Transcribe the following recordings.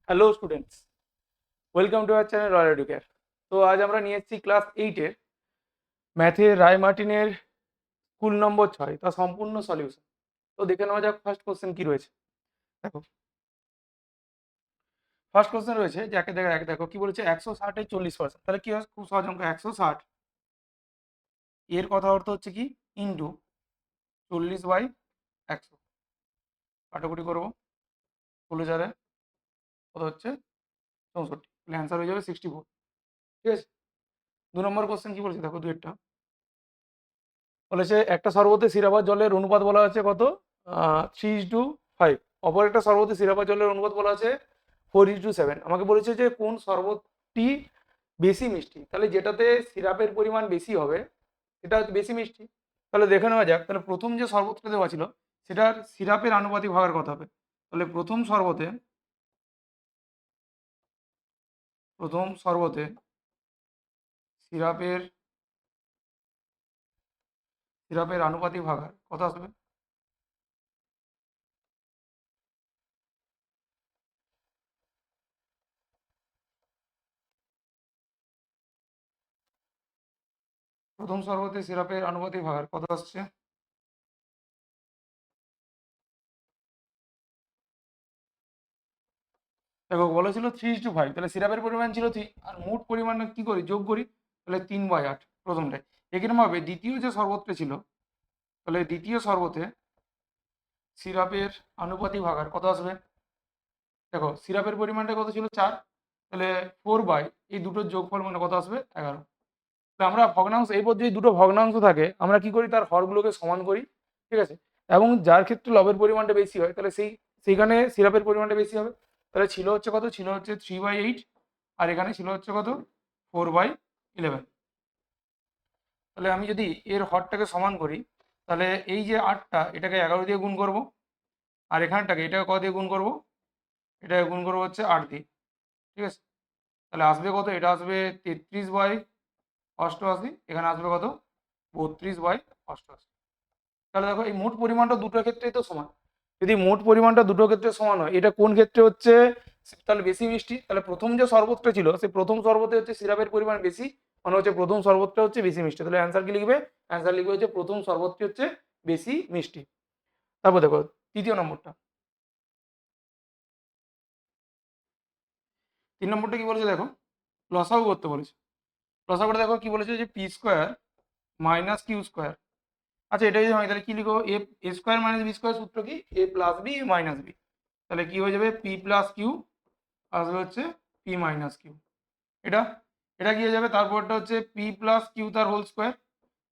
Hello students, welcome to our channel royal educare. তো আজ আমরা নিয়ে এসেছি ক্লাস 8-এর ম্যাথের রায় মার্টিনের স্কুল নম্বর 6 তার সম্পূর্ণ সলিউশন। তো দেখে নেওয়া যাক ফার্স্ট কোশ্চেন কি রয়েছে। দেখো, ফার্স্ট কোশ্চেন রয়েছে যাকে দেখো কি বলেছে, 160-এর 40%। তাহলে কি হয়, খুব সহজ অঙ্ক। 160 এর কথা অর্থ হচ্ছে কি, ইন্টু 40/100, কাটাকুটি করবো, 16 কত হচ্ছে 64। তাহলে অ্যান্সার হয়ে যাবে 64। ঠিক আছে। 2 নম্বর কোশ্চেন কি বলেছে, দেখো দুয়েরটা বলেছে একটা শরবতে সিরাপার জলের অনুপাত বলা আছে কত, 3:5। অপর একটা শরবতে সিরাপার জলের অনুপাত বলা আছে 4:7। আমাকে বলেছে যে কোন শরবতটি বেশি মিষ্টি। তাহলে যেটাতে সিরাপের পরিমাণ বেশি হবে সেটা হচ্ছে বেশি মিষ্টি। তাহলে দেখে নেওয়া যাক, তাহলে প্রথম যে শরবতটা দেওয়া ছিল সেটার সিরাপের আনুপাতিক ভাগের কথা হবে। তাহলে প্রথম শরবতে সিরাপের সিরাপের আনুপাতিক ভাগার কত আসবে। প্রথম শরবতে সিরাপের আনুপাতিক ভাগার কত আসছে, দেখো বলেছিল 3:5। তাহলে সিরাপের পরিমাণ ছিল 3, আর মোট পরিমাণ কি করি, যোগ করি। তাহলে 3/8 প্রথমটায়। এরকম ভাবে দ্বিতীয় যে শরবতটা ছিল, তাহলে দ্বিতীয় শরবতে সিরাপের আনুপাতিক ভাগার কত আসবে। দেখো সিরাপের পরিমাণটা কত ছিল, 4। তাহলে 4 এই দুটোর যোগফল মানে কত আসবে, 11। তাহলে আমরা ভগ্নাংশ, এই পর যদি দুটো ভগ্নাংশ থাকে আমরা কি করি, তার হরগুলোকে সমান করি। ঠিক আছে। এবং যার ক্ষেত্রে লবের পরিমাণটা বেশি হয় তাহলে সেইখানে সিরাপের পরিমাণটা বেশি হবে। তাহলে ছিল হচ্ছে কত, ছিল হচ্ছে 3/8, আর এখানে ছিল হচ্ছে কত, 4/11। তাহলে আমি যদি এর হরটাকে সমান করি, তাহলে এই যে 8টা এটাকে 11 দিয়ে গুণ করব, আর এখানটাকে এটাকে কত দিয়ে গুণ করব, এটাকে গুণ করবো হচ্ছে 8 দিয়ে। ঠিক আছে। তাহলে আসবে কত, এটা আসবে 33/88, এখানে আসবে কত, 32/88। তাহলে দেখো এই মোট পরিমাণটা দুটোর ক্ষেত্রেই তো সমান। যদি মোট পরিমাণটা দুটোর ক্ষেত্রে সমান হয়, এটা কোন ক্ষেত্রে হচ্ছে, তাহলে বেশি মিষ্টি। তাহলে প্রথম যে শরবতটা ছিল সেই প্রথম শরবতে হচ্ছে সিরাপের পরিমাণ বেশি, মানে হচ্ছে প্রথম শরবতটা হচ্ছে বেশি মিষ্টি। তাহলে অ্যান্সার কি লিখবে, অ্যান্সার লিখবে হচ্ছে প্রথম শরবতটি হচ্ছে বেশি মিষ্টি। তারপর দেখো তৃতীয় নম্বরটা, 3 নম্বরটা কি বলেছে, দেখো লসাগু করতে বলেছে। লসাগুটা দেখো কি বলেছে, যে p² - q²। আচ্ছা এটা যদি হয় তাহলে কি লিখো, a² - b² সূত্র কি, a + b - b। তাহলে কি হয়ে যাবে, p + q আসবে হচ্ছে p - q। এটা এটা কি হয়ে যাবে, তারপরটা হচ্ছে p + q তার হোল স্কোয়ার।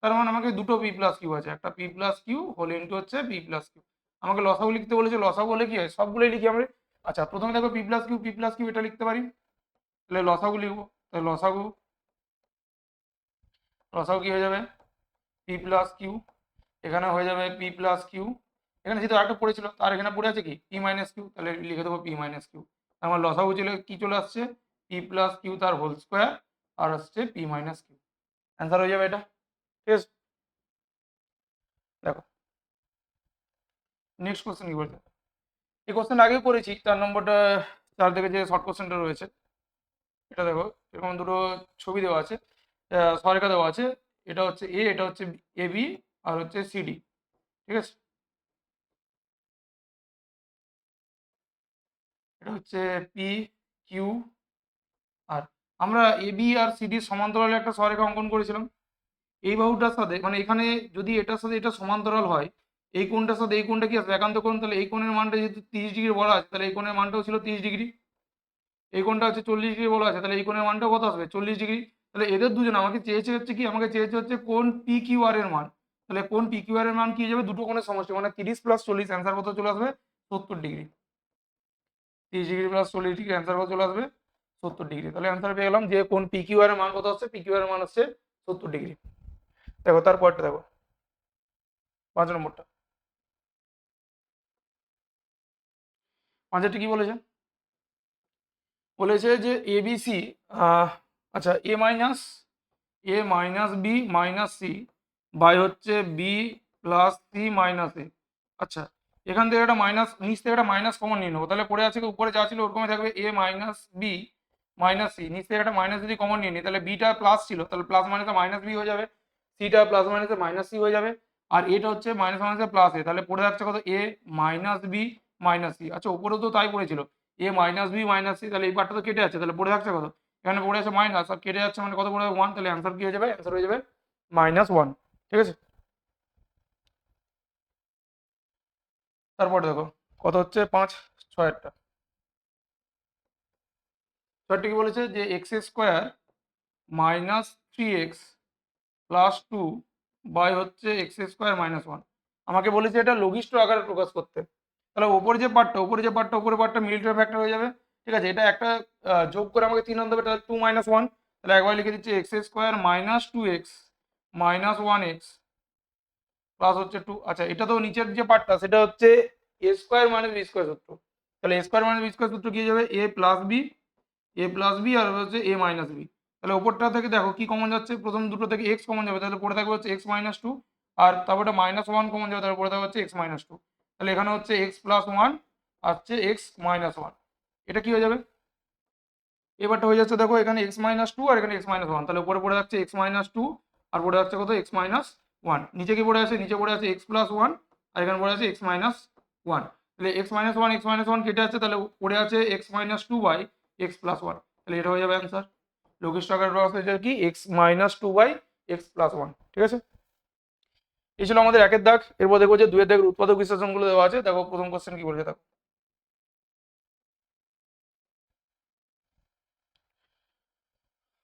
তার মানে আমাকে দুটো p + q আছে, একটা p + q হোল ইন্টু হচ্ছে p + q। আমাকে লসাগু লিখতে বলেছে, লসাগু হলে কি হয়, সবগুলোই লিখি আমরা। আচ্ছা প্রথমে দেখো p + q এটা লিখতে পারি। তাহলে লসাগু লিখবো, তাহলে লসাগু লসাগু কি হয়ে যাবে, p + q, এখানে হয়ে যাবে p + q। এখানে যেহেতু আরেকটা পড়েছিল তার এখানে পড়ে আছে কি p - q, তাহলে লিখে দেবো p - q। আমার লসাগু কি চলে আসছে, p + q তার হোল স্কোয়ার আর আসছে p - q। অ্যান্সার হয়ে যাবে এটা। ঠিক আছে। দেখো নেক্সট কোশ্চেন কি বলছে, এই কোশ্চেন আগেও করেছি। 4 নম্বরটা, 4 থেকে যে শর্ট কোশ্চেনটা রয়েছে এটা দেখো, এরকম দুটো ছবি দেওয়া আছে, সরেখা দেওয়া আছে। এটা হচ্ছে এ, এটা হচ্ছে এ বি, আর হচ্ছে সিডি। ঠিক আছে। এটা হচ্ছে পি কিউ আর। আমরা এ বি আর সিডির সমান্তরালে একটা সরেখা অঙ্কন করেছিলাম। এই বাহুটার সাথে মানে এখানে যদি এটার সাথে এটা সমান্তরাল হয়, এই কোণটার সাথে এই কোণটা কি আসবে, একান্ত কোণ। তাহলে এই কোণের মানটা যেহেতু 30° বলা আছে, তাহলে এই কোণের মানটাও ছিল 30°। এই কোণটা হচ্ছে 40° বলা আছে, তাহলে এই কোণের মানটাও কত আসবে, 40°। তাহলে এদের দুজন আমাকে চেয়েছে হচ্ছে কি, আমাকে চেয়েছে হচ্ছে কোণ পি কিউ আর এর মান। তাহলে কোণ পি কিউ আর এর মান কি হয়ে যাবে, দুটো কোণের সমষ্টি, মানে 30 + 40 অ্যান্সার কত চলে আসবে, 70°। 30° + 40° অ্যান্সার কত চলে আসবে, 70°। তাহলে অ্যান্সার পেয়ে গেলাম যে কোণ পি কিউ আর এর মান কত আসছে, পি কিউ আর এর মান হচ্ছে 70°। দেখো তারপরটা দেখো, 5 নম্বরটা। 5টি কি বলেছে, বলেছে যে এবিসি, আচ্ছা a - b - c বাই হচ্ছে b + c - a। আচ্ছা এখান থেকে একটা মাইনাস, নিচ থেকে একটা মাইনাস কমন নিয়ে নেবো, তাহলে পড়ে আছে উপরে যা ছিল ওরকমই থাকবে এ মাইনাস বি মাইনাস সি, নিচ থেকে একটা মাইনাস যদি কমন নিয়ে নিই তাহলে বিটা প্লাস ছিল, তাহলে প্লাস মাইনাসে মাইনাস বি হয়ে যাবে, সিটা প্লাস মাইনাসে মাইনাস সি হয়ে যাবে, আর এটা হচ্ছে মাইনাস মাইনাসে প্লাস এ, তাহলে পড়ে যাচ্ছে কত এ মাইনাস বি মাইনাস সি। আচ্ছা উপরেও তো তাই পড়েছিল এ মাইনাস বি মাইনাস সি, তাহলে এই পার্টটা তো কেটে যাচ্ছে, তাহলে পড়ে থাকছে কত, এখানে পড়ে আছে মাইনাস আর কেটে যাচ্ছে মানে কত পড়ে যাবে 1, তাহলে অ্যান্সার কি হয়ে যাবে, অ্যান্সার হয়ে যাবে -1। ঠিক আছে, তারপরে দেখো কত হচ্ছে 5 6 ছয়টা কি বলেছে যে x square minus 3x plus 2 by হচ্ছে এক্স স্কোয়ার -1। আমাকে বলেছে এটা লঘিষ্ঠ আকারে প্রকাশ করতে, তাহলে উপরে পার্টটা মিডল টার্ম ফ্যাক্টর হয়ে যাবে। ঠিক আছে, এটা একটা যোগ করে আমাকে 3 আনতে হবে, তাহলে 2 - 1, তাহলে একবার লিখে দিচ্ছি x square minus 2x minus 1x plus হচ্ছে 2। আচ্ছা এটা তো নিচের যে পার্টটা সেটা হচ্ছে এ স্কোয়ার মাইনাস বি স্কোয়ার সূত্র, তাহলে এ স্কোয়ার মাইনাস বি স্কোয়ার সূত্র কি হয়ে যাবে এ প্লাস বি আর হচ্ছে এ মাইনাস বি। তাহলে ওপরটা থেকে দেখো কি কমন যাচ্ছে, প্রথম দুটো থেকে এক্স কমন যাবে, তাহলে পড়ে থাকবে হচ্ছে এক্স মাইনাস 2, আর তারপরে -1 কমন যাবে, তাহলে পড়ে থাকবে হচ্ছে এক্স মাইনাস 2। তাহলে এখানে হচ্ছে এক্স প্লাস 1 আর হচ্ছে এক্স মাইনাস 1, এটা কি হয়ে যাবে, এবারটা হয়ে যাচ্ছে দেখো এখানে এক্স মাইনাস 2 আর এখানে এক্স মাইনাস 1, তাহলে উপরে পড়ে যাচ্ছে এক্স মাইনাস 2 আর পড়ে যাচ্ছে কত এক্স মাইনাস 1, নিচে কি পড়ে আছে, নিচে পড়ে আছে এক্স প্লাস 1 আর এখানে পড়ে আছে এক্স মাইনাস 1, তাহলে এক্স মাইনাস 1 কেটে আছে, তাহলে পড়ে আছে x minus 2 by x plus 1, তাহলে এটা হয়ে যাবে অ্যান্সার। লঘিষ্ঠ আকারে প্রকাশ হয়েছে কি x minus 2 by x plus 1। ঠিক আছে, এই ছিল আমাদের একের দাগ। এরপর দেখবো যে দুয়ের দাগের উৎপাদক বিশ্লেষণগুলো দেওয়া আছে। দেখো প্রথম কোশ্চেন কি বলছে, দেখো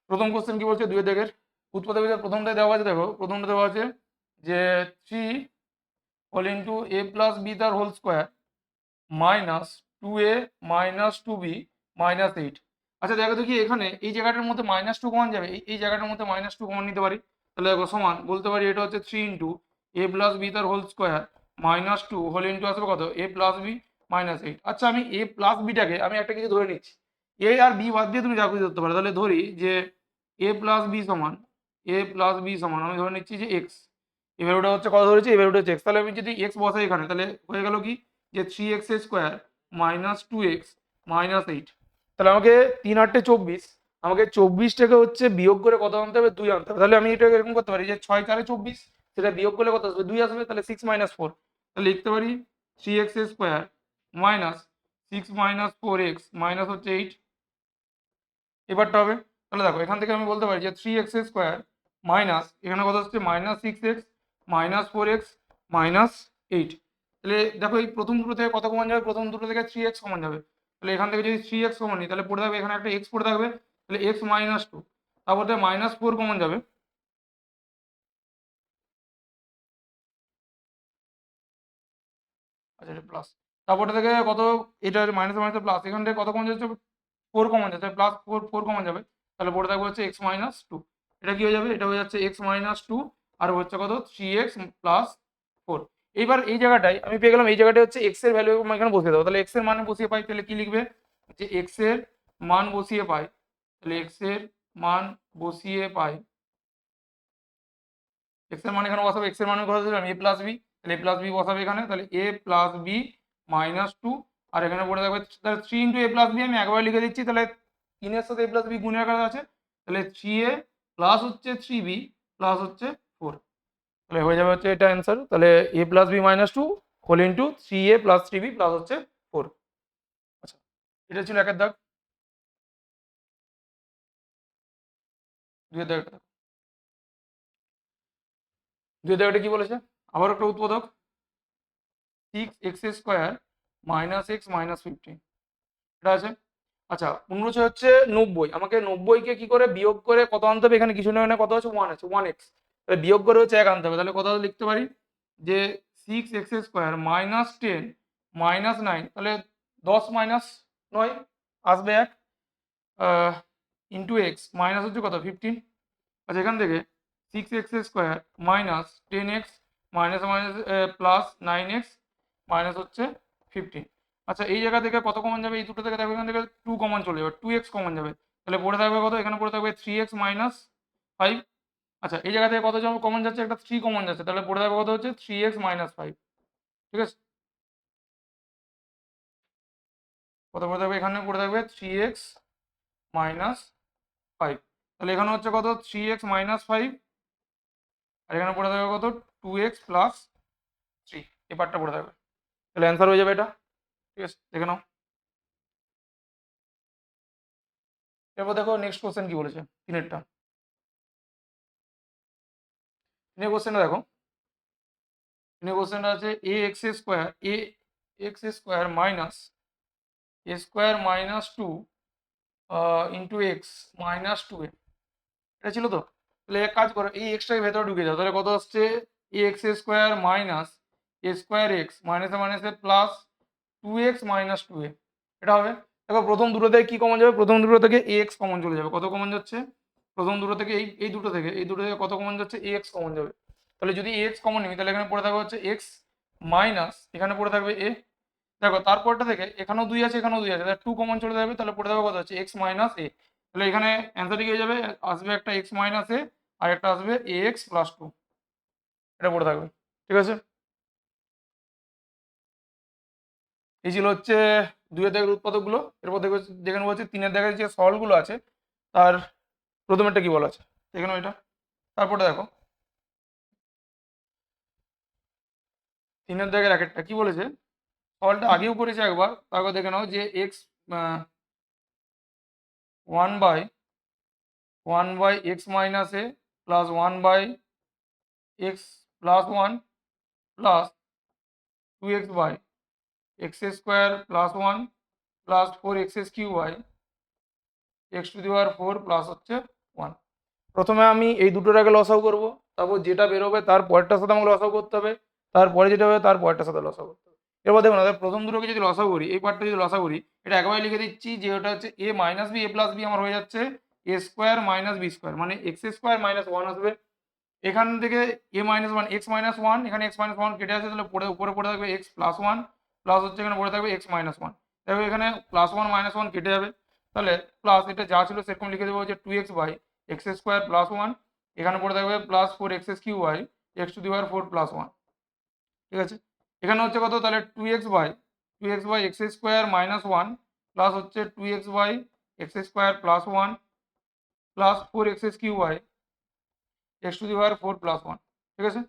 প্রথম কোশ্চেন কি বলছে দুয়ের দাগের উৎপাদক বিশ্লেষণ, প্রথমটাই দেওয়া আছে, দেখো প্রথমটা দেওয়া আছে যে 3 whole into a plus b তার whole square minus 2a minus 2b minus 8। আচ্ছা দেখো দেখি এখানে এই জায়গাটার মধ্যে -2 কমন যাবে, এই জায়গাটার মধ্যে -2 কমন নিতে পারি, তাহলে দেখো সমান বলতে পারি এটা হচ্ছে 3 ইন্টু এ প্লাস বি তার হোল স্কোয়ার -2 হোল ইন্টু আসবে কত এ প্লাস বি মাইনাস 8। আচ্ছা আমি এ প্লাস বিটাকে আমি একটা কিছু ধরে নিচ্ছি, এ আর বি বাদ দিয়ে তুমি যা কিছু ধরতে পারো, তাহলে ধরি যে এ প্লাস বি সমান আমি ধরে নিচ্ছি যে এক্স, এই ভ্যালুটা হচ্ছে কত ধরেছি, এই ভ্যালুটা হচ্ছে এক্স, তাহলে আমি যদি এক্স বসাই এখানে তাহলে হয়ে গেল কি যে 3x square minus 2x minus 8। তাহলে আমাকে 3 × 8 = 24, আমাকে 24টাকে হচ্ছে বিয়োগ করে কত আনতে হবে 2 আনতে হবে, তাহলে আমি এটাকে এরকম করতে পারি যে 6 × 4 = 24, সেটা বিয়োগ করলে কত আসবে 2 আসবে, তাহলে 6 - 4, তাহলে লিখতে পারি 3x square minus 6 - 4x minus হচ্ছে 8। এবারটা হবে, তাহলে দেখো এখান থেকে আমি বলতে পারি যে 3x স্কোয়ার মাইনাস এখানে কত হচ্ছে -6x মাইনাস 4x মাইনাস 8। তাহলে দেখো এই প্রথম দুটো থেকে কত কমন যাবে, প্রথম দুটো থেকে 3x কমন যাবে, তাহলে এখান থেকে যদি 3x কমন নিই তাহলে পড়ে থাকবে এখানে একটা x পড়ে থাকবে, তাহলে x মাইনাস 2, তারপর থেকে -4 কমন যাবে, আচ্ছা এটা প্লাস, তারপরে থেকে কত এটা মাইনাস মাইনাস প্লাস, এখান থেকে কত কমন যাচ্ছে 4 কমন যাচ্ছে, +4 কমন যাবে, তাহলে পড়ে থাকবে হচ্ছে x মাইনাস 2। এটা কি হয়ে যাবে, এটা হয়ে যাচ্ছে x মাইনাস 2 আর হচ্ছে কত 3x প্লাস 4। এইবার এই জায়গাটায় আমি পেয়ে গেলাম, এই জায়গাটায় হচ্ছে x এর ভ্যালু এখানে বসিয়ে দেবো, তাহলে x এর মান বসিয়ে পাই, তাহলে কি লিখবে যে x এর মান বসিয়ে পাই, তাহলে x এর মান বসিয়ে পাই, x এর মান এখানে বসাবে, x এর মান কথা দিলাম a প্লাস বি, তাহলে a প্লাস বি বসাবে এখানে, তাহলে a প্লাস বি মাইনাস 2 আর এখানে পড়ে থাকবে তাহলে 3 × a প্লাস বি আমি একবার লিখে দিচ্ছি, তাহলে 3 এর সাথে a প্লাস বি গুণের আকারে আছে, তাহলে 3a প্লাস হচ্ছে 3b প্লাস হচ্ছে 4, তাহলে হয়ে যাবে হচ্ছে এটা অ্যান্সার। তাহলে a plus b minus 2 whole into 3a plus 3b plus হচ্ছে 4। আচ্ছা এটা ছিল একের দাগ। দুই দাগ, দুই দাগটা কি বলেছে, আবার একটা উৎপাদক 6x square minus x minus 15, এটা আছে। আচ্ছা 15 হচ্ছে 90, আমাকে 90কে কি করে বিয়োগ করে কত আনতে হবে, এখানে কিছু নেই, কত আছে 1 আছে 1x, তাহলে বিয়োগ করে হচ্ছে 1 আনতে হবে, তাহলে কত লিখতে পারি যে 6x স্কোয়ার মাইনাস 10 মাইনাস 9, তাহলে 10 মাইনাস 9 আসবে 1 ইন্টু এক্স মাইনাস হচ্ছে কত 15। আচ্ছা এখান থেকে 6x square minus 10x minus minus plus 9x minus হচ্ছে 15। আচ্ছা এই জায়গা থেকে কত কমন যাবে, এই দুটো থেকে দেখো এখান থেকে 2 কমন চলে যাবে, 2x কমন যাবে, তাহলে পড়ে থাকবে কত, এখানে পড়ে থাকবে 3x মাইনাস 5। আচ্ছা এই জায়গা থেকে কত কমন যাচ্ছে, একটা 3 কমন যাচ্ছে, তাহলে পড়ে থাকবে কত হচ্ছে 3x মাইনাস 5। ঠিক আছে, কত পড়ে থাকবে, এখানে পড়ে থাকবে 3x মাইনাস 5। তাহলে এখানে হচ্ছে কত 3x মাইনাস 5, আর এখানে পড়ে থাকবে কত 2x প্লাস 3, এই পার্টটা পড়ে থাকবে। তাহলে অ্যান্সার হয়ে যাবে এটা। ঠিক আছে, দেখে নাও। এরপর দেখো নেক্সট কোশ্চেন কি বলেছে তিনেরটা। তিনের কোশ্চেনটা দেখো, তিনের কোশ্চেনটা আছে a x square minus a square minus 2 into x minus 2a, এটা ছিল তো। তাহলে এক কাজ করো, এই এক্সটাকে ভেতরে ঢুকে যাও, তাহলে কত আসছে এ x square minus a square x মাইনাসে মাইনাসে প্লাস 2x মাইনাস 2a, এটা হবে। দেখো প্রথম দুটো থেকে কি কমন যাবে, প্রথম দুটো থেকে এক্স কমন চলে যাবে। কত কমন যাচ্ছে, প্রথম দুটো থেকে এই দুটো থেকে কত কমন যাচ্ছে, এক্স কমন যাবে। তাহলে যদি এক্স কমন নিই তাহলে এখানে পড়ে থাকবে হচ্ছে এক্স মাইনাস, এখানে পড়ে থাকবে এ। দেখো তারপরটা থেকে এখানেও 2 আছে এখানেও 2 আছে, তাহলে 2 কমন চলে যাবে, তাহলে পড়ে থাকবে কত হচ্ছে এক্স মাইনাস এ। তাহলে এখানে অ্যান্সারটি কি হয়ে যাবে, আসবে একটা এক্স মাইনাস এ আর একটা আসবে এ এক্স প্লাস 2, এটা পড়ে থাকবে। ঠিক আছে, এই ছিল হচ্ছে দুইয়ের দাগের উৎপাদকগুলো। এরপর দেখবে যেখানে বলছে তিনের দাগের যে সলগুলো আছে তার প্রথমেরটা কি বলা আছে দেখে নাও এটা। তারপরে দেখো তিনের দাগের একটা কি বলেছে, সলটা আগেও করেছে একবার, তারপর দেখে নাও যে x 1/1 x minus a plus 1/x plus 1 plus 2x/x square plus 1 plus 4x³ x⁴ plus হচ্ছে 1। প্রথমে আমি এই দুটোর আগে লসাগু করব, তারপর যেটা বেরোবে তার পরেরটার সাথে আমাকে লসাগু করতে হবে, তারপরে যেটা হবে তার পরেরটার সাথে লসাগু করতে হবে। এবার দেখুন প্রথম দুটোকে যদি লসাগু করি, এই পার্টটা যদি লসাগু করি, এটা একেবারে লিখে দিচ্ছি যে ওটা হচ্ছে এ minus b a plus B আমার হয়ে যাচ্ছে এ স্কোয়ার মাইনাস বি স্কোয়ার, মানে এক্স স্কোয়ার মাইনাস 1 আসবে। এখান থেকে এ মাইনাস 1 এক্স মাইনাস 1, এখানে এক্স মাইনাস 1 কেটে আছে, তাহলে উপরে পড়ে থাকবে এক্স প্লাস 1 প্লাস হচ্ছে এখানে পড়ে থাকবে এক্স মাইনাস 1। দেখো এখানে প্লাস 1 মাইনাস 1 কেটে যাবে, তাহলে প্লাস এটা যা ছিল সেরকম লিখে দেবো যে 2x/x স্কোয়ার প্লাস 1, এখানে পড়ে থাকবে প্লাস 4x³ প্লাস 1। ঠিক আছে, এখানে হচ্ছে কত, তাহলে 2x/x স্কোয়ার মাইনাস 1 প্লাস হচ্ছে 2x/x square plus 1 plus 4x³ plus 1। ঠিক আছে,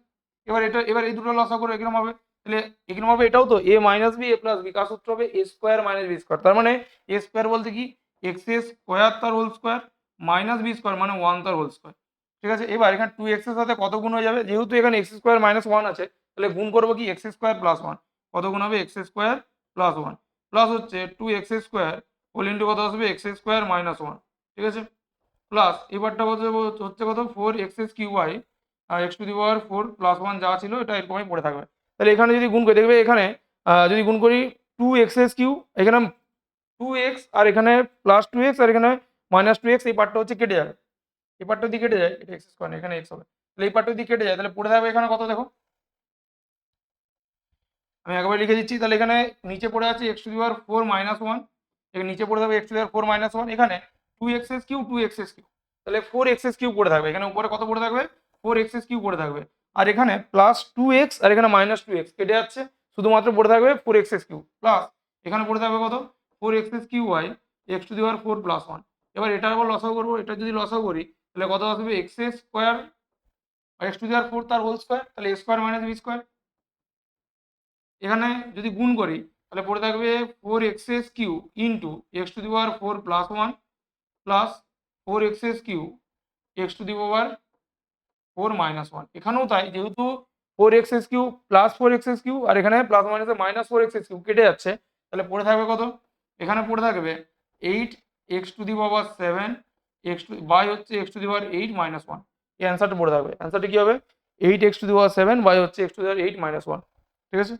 এবার এই দুটো লসা করে এরকম হবে, তাহলে এরকম হবে এটাও তো a minus b a plus b, কার সূত্র হবে a square minus b square. তার মানে এ স্কোয়ার বলতে কি এক্স স্কোয়ার তার whole square minus b square মানে 1 তার হোল স্কোয়ার। ঠিক আছে, এবার এখানে 2x এর সাথে কত গুণ হয়ে যাবে, যেহেতু এখানে এক্স স্কোয়ার মাইনাস 1 আছে, তাহলে গুণ করবো কি এক্স স্কোয়ার প্লাস 1, কত গুণ হবে এক্স স্কোয়ার প্লাস 1 প্লাস হচ্ছে 2x² হোল ইন্টু কত আসবে এক্স স্কোয়ার মাইনাস 1। ঠিক আছে, প্লাস এবারটা হচ্ছে কত 4x³ আর x⁴ প্লাস 1 যা ছিল এটা এরকমই পড়ে থাকবে। তাহলে এখানে যদি গুণ করি দেখবে এখানে যদি গুণ করি 2x³ এখানে 2x আর এখানে প্লাস 2x আর এখানে মাইনাস 2x, এই পার্টটা হচ্ছে কেটে যাবে, এই পার্টটা যদি কেটে যায় এটা x² এখানে x হবে, তাহলে এই পার্টটা যদি কেটে যায় তাহলে পড়ে থাকবে এখানে কত, দেখো আমি একবার লিখে দিচ্ছি, তাহলে এখানে নিচে পড়ে আছে x⁴ মাইনাস 1, এখানে নিচে পড়ে থাকবে x⁴ মাইনাস 1, এখানে 2x³ তাহলে 4x³ পড়ে থাকবে, এখানে উপরে কত পড়ে থাকবে 4x³ পড়ে থাকবে, আর এখানে প্লাস 2x আর এখানে মাইনাস 2x কেটে যাচ্ছে, শুধুমাত্র পড়ে থাকবে 4x³ প্লাস এখানে পড়ে থাকবে কত 4x³ x⁴ প্লাস 1। এবার এটার আবার লসাগু করবো, এটা যদি লসাগু করি তাহলে কত আসবে x² x⁴ তার হোল স্কোয়ার, তাহলে a square minus b square. এখানে যদি গুণ করি তাহলে পড়ে থাকবে 4x³ into x⁴ plus 1 plus 4x³ x⁴ minus 1। এখানেও তাই, যেহেতু 4x³ প্লাস 4x³ আর এখানে প্লাস মাইনাসে মাইনাস 4x³ কেটে যাচ্ছে, তাহলে পড়ে থাকবে কত, এখানে পড়ে থাকবে 8x⁴ বাই হচ্ছে x⁴ মাইনাস 1, এই অ্যান্সারটা পড়ে থাকবে। অ্যান্সারটা কি হবে 8x⁴ বাই হচ্ছে x⁴ মাইনাস 1। ঠিক আছে,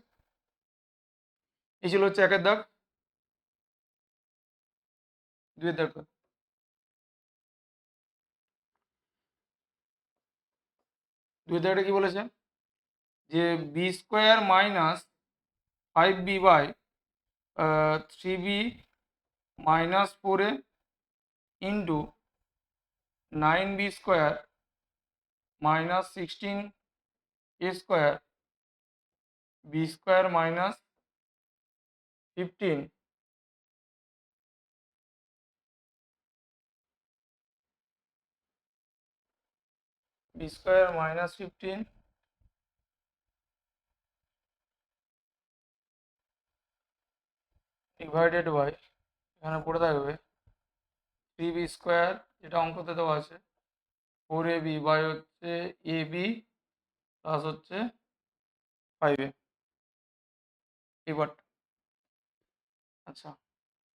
এই ছিল হচ্ছে একের দাগ। দুইয়ের দাগ, দুইয়ের দাগটা কি বলেছে যে b square minus 5b/3b minus 4a into 9b square minus 16a square b square minus 15 b square minus 15 divided by এখানে পড়ে থাকবে 3b স্কোয়ার, যেটা অঙ্কতে দেওয়া আছে 4ab বাই হচ্ছে ab প্লাস হচ্ছে 5a। এবার আচ্ছা,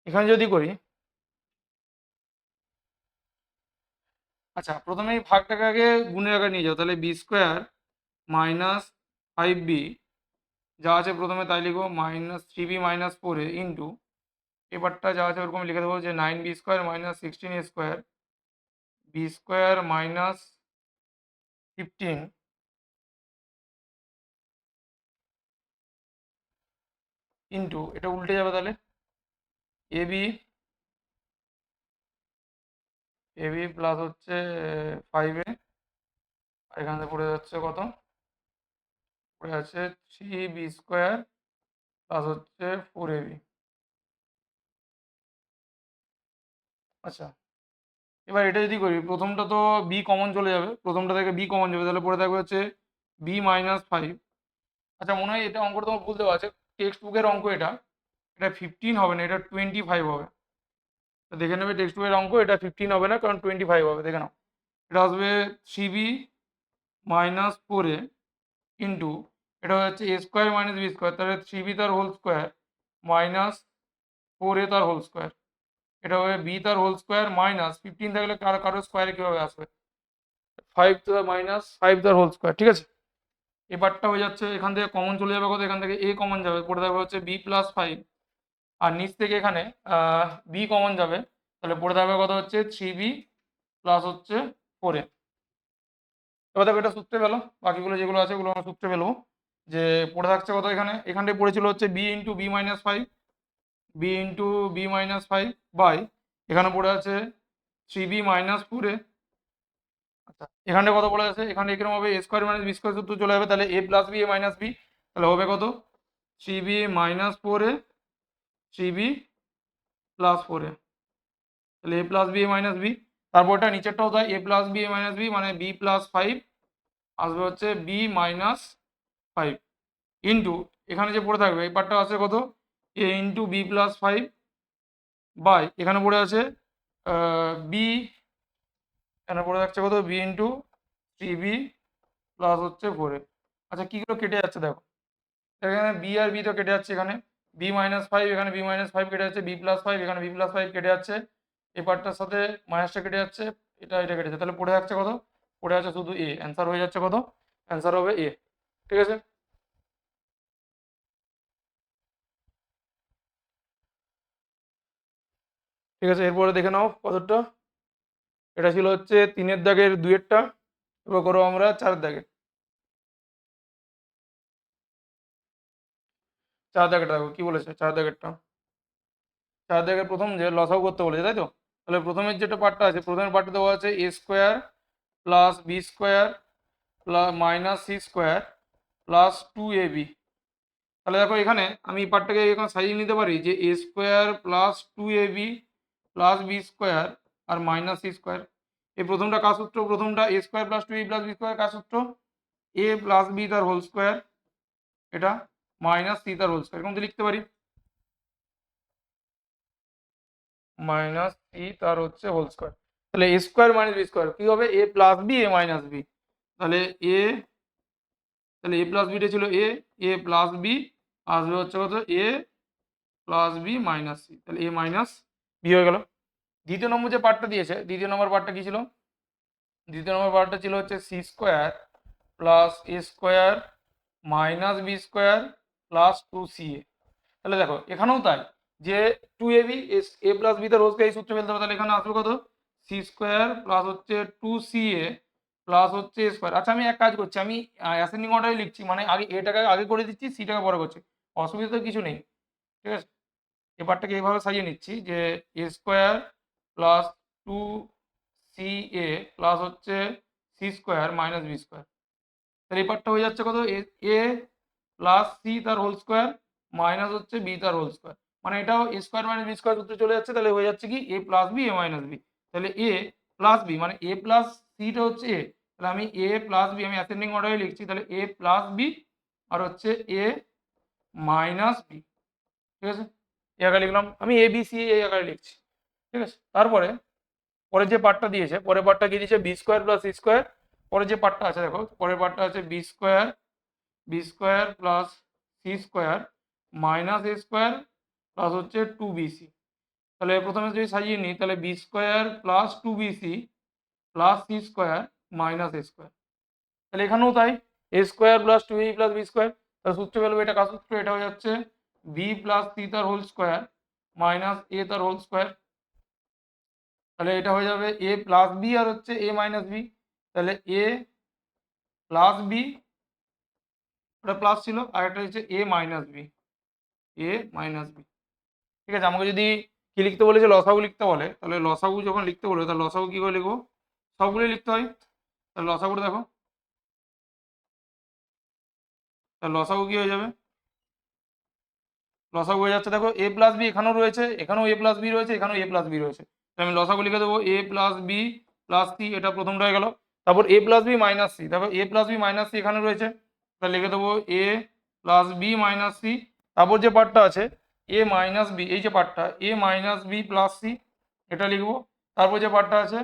এখানে যদি করি, আচ্ছা প্রথমে এই ভাগটাকে আগে গুণের আগে নিয়ে যাও, তাহলে বি স্কোয়ার মাইনাস 5b যা আছে প্রথমে তাই লিখবো minus 3b minus 4a into এবারটা যা আছে ওরকম লিখে দেবো যে 9b square minus 16a square b square minus 15 into এটা উল্টে যাবে তাহলে এবি এবি প্লাস হচ্ছে 5a, আর এখান থেকে পড়ে যাচ্ছে কত, পড়ে আছে 3b স্কোয়ার প্লাস হচ্ছে 4ab। আচ্ছা, এবার এটা যদি করি প্রথমটা তো বি কমন চলে যাবে, প্রথমটা থেকে বি কমন যাবে, তাহলে পড়ে থাকবে হচ্ছে বি মাইনাস 5। আচ্ছা মনে হয় এটা অঙ্কটা তোমার ভুল দেওয়া আছে, টেক্সট বুকের অঙ্ক এটা, এটা 15 হবে না, এটা 25 হবে। তো দেখে নেবে টেক্সট বুকের অঙ্ক, এটা 15 হবে না, কারণ 25 হবে, দেখে নাও। এটা আসবে 3b মাইনাস 4a ইন্টু এটা হচ্ছে এ স্কোয়ার মাইনাস বি স্কোয়ার, তাহলে 3b তার হোল স্কোয়ার মাইনাস 4a তার হোল স্কোয়ার, এটা হবে বি তার হোল স্কোয়ার মাইনাস 15 থাকলে কারো স্কোয়ারে কীভাবে আসবে 5 মাইনাস 5 তার হোল স্কোয়ার, ঠিক আছে। এবারটা হয়ে যাচ্ছে, এখান থেকে কমন চলে যাবে কত, এখান থেকে এ কমন যাবে, পড়ে থাকবে হচ্ছে বি প্লাস 5, আর নিচ থেকে এখানে বি কমন যাবে, তাহলে পড়ে থাকবে কত হচ্ছে 3b প্লাস হচ্ছে 4a। এবার দেখো এটা সূত্রে পেলো, বাকিগুলো যেগুলো আছে ওগুলো আমরা সূত্রে পেলবো। যে পড়ে থাকছে কত, এখানটায় পড়েছিল হচ্ছে b into b minus 5, b into b minus 5 by এখানে পড়ে আছে 3b মাইনাস 4a। আচ্ছা এখানে কত পড়ে আছে, এখানে এরকম হবে a square minus b square সূত্র চলে যাবে, তাহলে a plus b a minus b, তাহলে হবে কত 3b minus 4a 3b plus 4a, তাহলে a plus b a minus B, তারপরটা নিচেরটাও তাই এ plus b a minus B মানে বি প্লাস 5 আসবে হচ্ছে বি মাইনাস 5 ইন্টু এখানে যে পড়ে থাকবে এই পার্টটা আছে কত এ ইন্টু বি প্লাস 5 বাই এখানে পড়ে আছে বি, এখানে পড়ে থাকছে কত বি ইন্টু 3b প্লাস হচ্ছে 4a। আচ্ছা কীগুলো কেটে যাচ্ছে দেখো, এখানে বি আর বি তো কেটে যাচ্ছে, এখানে বি মাইনাস 5 এখানে বি মাইনাস 5 কেটে যাচ্ছে, বি প্লাস 5 এখানে বি প্লাস 5 কেটে যাচ্ছে, এই পার্টটার সাথে মাইনাসটা কেটে যাচ্ছে, এটা কেটে যাচ্ছে, তাহলে পড়ে যাচ্ছে কত, পড়ে আছে শুধু এ, অ্যান্সার হয়ে যাচ্ছে কত, অ্যান্সার হবে এ, ঠিক আছে। ঠিক আছে, এরপরে দেখে নাও কতটা, এটা ছিল হচ্ছে 3-এর দাগের 2-এরটা, এবার করো আমরা 4-এর দাগের। 4 দাগেরটা দেখো কি বলেছে, 4 দাগেরটা, 4 দাগের প্রথম যে লসাগু করতে বলেছে তাই তো, তাহলে প্রথমের যেটা পার্টটা আছে, প্রথমের পার্টে দেওয়া আছে a square plus B square plus minus c square plus 2ab। তাহলে দেখো এখানে আমি এই পার্টটাকে এখানে সাজিয়ে নিতে পারি যে এ square plus 2ab plus B square আর মাইনাস সি স্কোয়ার। এই প্রথমটা কার সূত্র, প্রথমটা a square plus 2ab plus B square কার সূত্র, এ প্লাস বি তার হোল স্কোয়ার, এটা মাইনাস সি তার হোল স্কোয়ার, এরকম তো লিখতে পারি মাইনাস সি তার হচ্ছে হোল স্কোয়ার। তাহলে এ স্কোয়ার মাইনাস বি স্কোয়ার কী হবে, এ plus b a minus b, তাহলে এ, তাহলে এ প্লাস বিটা ছিল এ প্লাস বি আসবে হচ্ছে কত a plus b minus C, তাহলে এ মাইনাস বি হয়ে গেল। দ্বিতীয় নম্বর যে পার্টটা দিয়েছে, দ্বিতীয় নম্বর পার্টটা কী ছিল, দ্বিতীয় নম্বর পার্টটা ছিল হচ্ছে c square plus a square minus b square plus 2ca। তাহলে দেখো এখানেও তাই যে 2ab এ প্লাস বি তার হোল স্কোয়ার এই সূত্রে ফেলতে হবে, তাহলে এখানে আসবে কত সি স্কোয়ার প্লাস হচ্ছে 2ca প্লাস হচ্ছে এ স্কোয়ার। আচ্ছা আমি এক কাজ করছি, আমি অ্যাসেন্ডিং অর্ডারে লিখছি, মানে আগে এটাকে আগে করে দিচ্ছি সিটাকে পরে করছি, অসুবিধা তো কিছু নেই, ঠিক আছে। এবারটাকে এইভাবে সাজিয়ে নিচ্ছি যে এ স্কোয়ার প্লাস 2ca প্লাস হচ্ছে c square minus b square, তাহলে এই পার্টটা হয়ে যাচ্ছে কত এ প্লাস সি তার হোল স্কোয়ার মাইনাস হচ্ছে বি তার হোল স্কোয়ার, মানে এটাও a square minus b square সূত্রে চলে যাচ্ছে, তাহলে হয়ে যাচ্ছে কি a plus b a minus b, তাহলে এ প্লাস বি মানে এ প্লাস সিটা হচ্ছে এ, তাহলে আমি এ প্লাস বি, আমি অ্যাসেন্ডিং অর্ডারে লিখছি, তাহলে এ প্লাস বি আর হচ্ছে এ মাইনাস বি। ঠিক আছে, এই আকারে লিখলাম আমি, এ বি সি এই আকারে লিখছি। ঠিক আছে, তারপরে পরের যে পার্টটা দিয়েছে, পরের পার্টটা কি দিয়েছে, b square plus c square. পরের যে পার্টটা আছে দেখো, পরের পার্টটা আছে b square plus c square minus a square plus হচ্ছে টু বিসি। তাহলে প্রথমে যদি সাজিয়ে নিই, তাহলে b square plus two b c plus c square minus a square. তাহলে এখানেও তাই, a square plus two A plus B square. তাহলে সূত্র বেরোবে, এটা কার সূত্র, এটা হয়ে যাচ্ছে বি প্লাস সি তার হোল স্কোয়ার মাইনাস এ তার হোল স্কোয়ার। তাহলে এটা হয়ে যাবে এ প্লাস বি আর হচ্ছে এ মাইনাস বি। তাহলে এ প্লাস বি, ওটা প্লাস ছিল, আর একটা হচ্ছে এ minus b, a minus B. ঠিক আছে, আমাকে যদি কি লিখতে বলেছে, লসাগু লিখতে বলে, তাহলে লসাগু যখন লিখতে বলবে, তাহলে লসাগু কি করে লিখবো, সবগুলোই লিখতে হয়। তাহলে লসাগুটা দেখো, তাহলে লসাগু কি হয়ে যাবে, লসাগু হয়ে যাচ্ছে দেখো এ প্লাস বি, এখানেও রয়েছে, এখানেও এ প্লাস বি রয়েছে, এখানেও এ প্লাস বি রয়েছে। তো আমি লসাগু লিখে দেবো এ প্লাস বি প্লাস সি, এটা প্রথমটা হয়ে গেল। তারপর এ প্লাস বি মাইনাস সি, তারপর এ প্লাস বি মাইনাস সি এখানে রয়েছে, তাহলে লিখে দেবো এ প্লাস বি মাইনাস সি। তারপর যে পার্টটা আছে এ মাইনাস বি, এই যে পার্টটা a minus b plus c, এটা লিখবো। তারপর যে পার্টটা আছে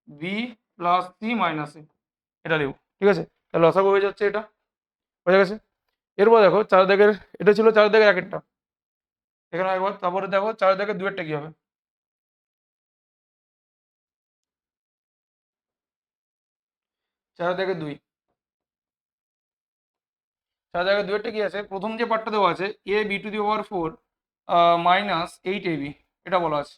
b plus c minus c, এটা লিখবো। ঠিক আছে, তাহলে লসাগু হয়ে যাচ্ছে এটা, হয়ে গেছে। এরপর দেখো চার দাগের, এটা ছিল চার দাগের একেরটা, এখানে একবার, তারপরে দেখো চার দাগের দুয়েরটা কি হবে, চার দাগের দুই, চার দাগের দুয়েরটা কি আছে, প্রথম যে পার্টটা দেওয়া আছে A B to the power four minus eight A B, এটা বলা আছে।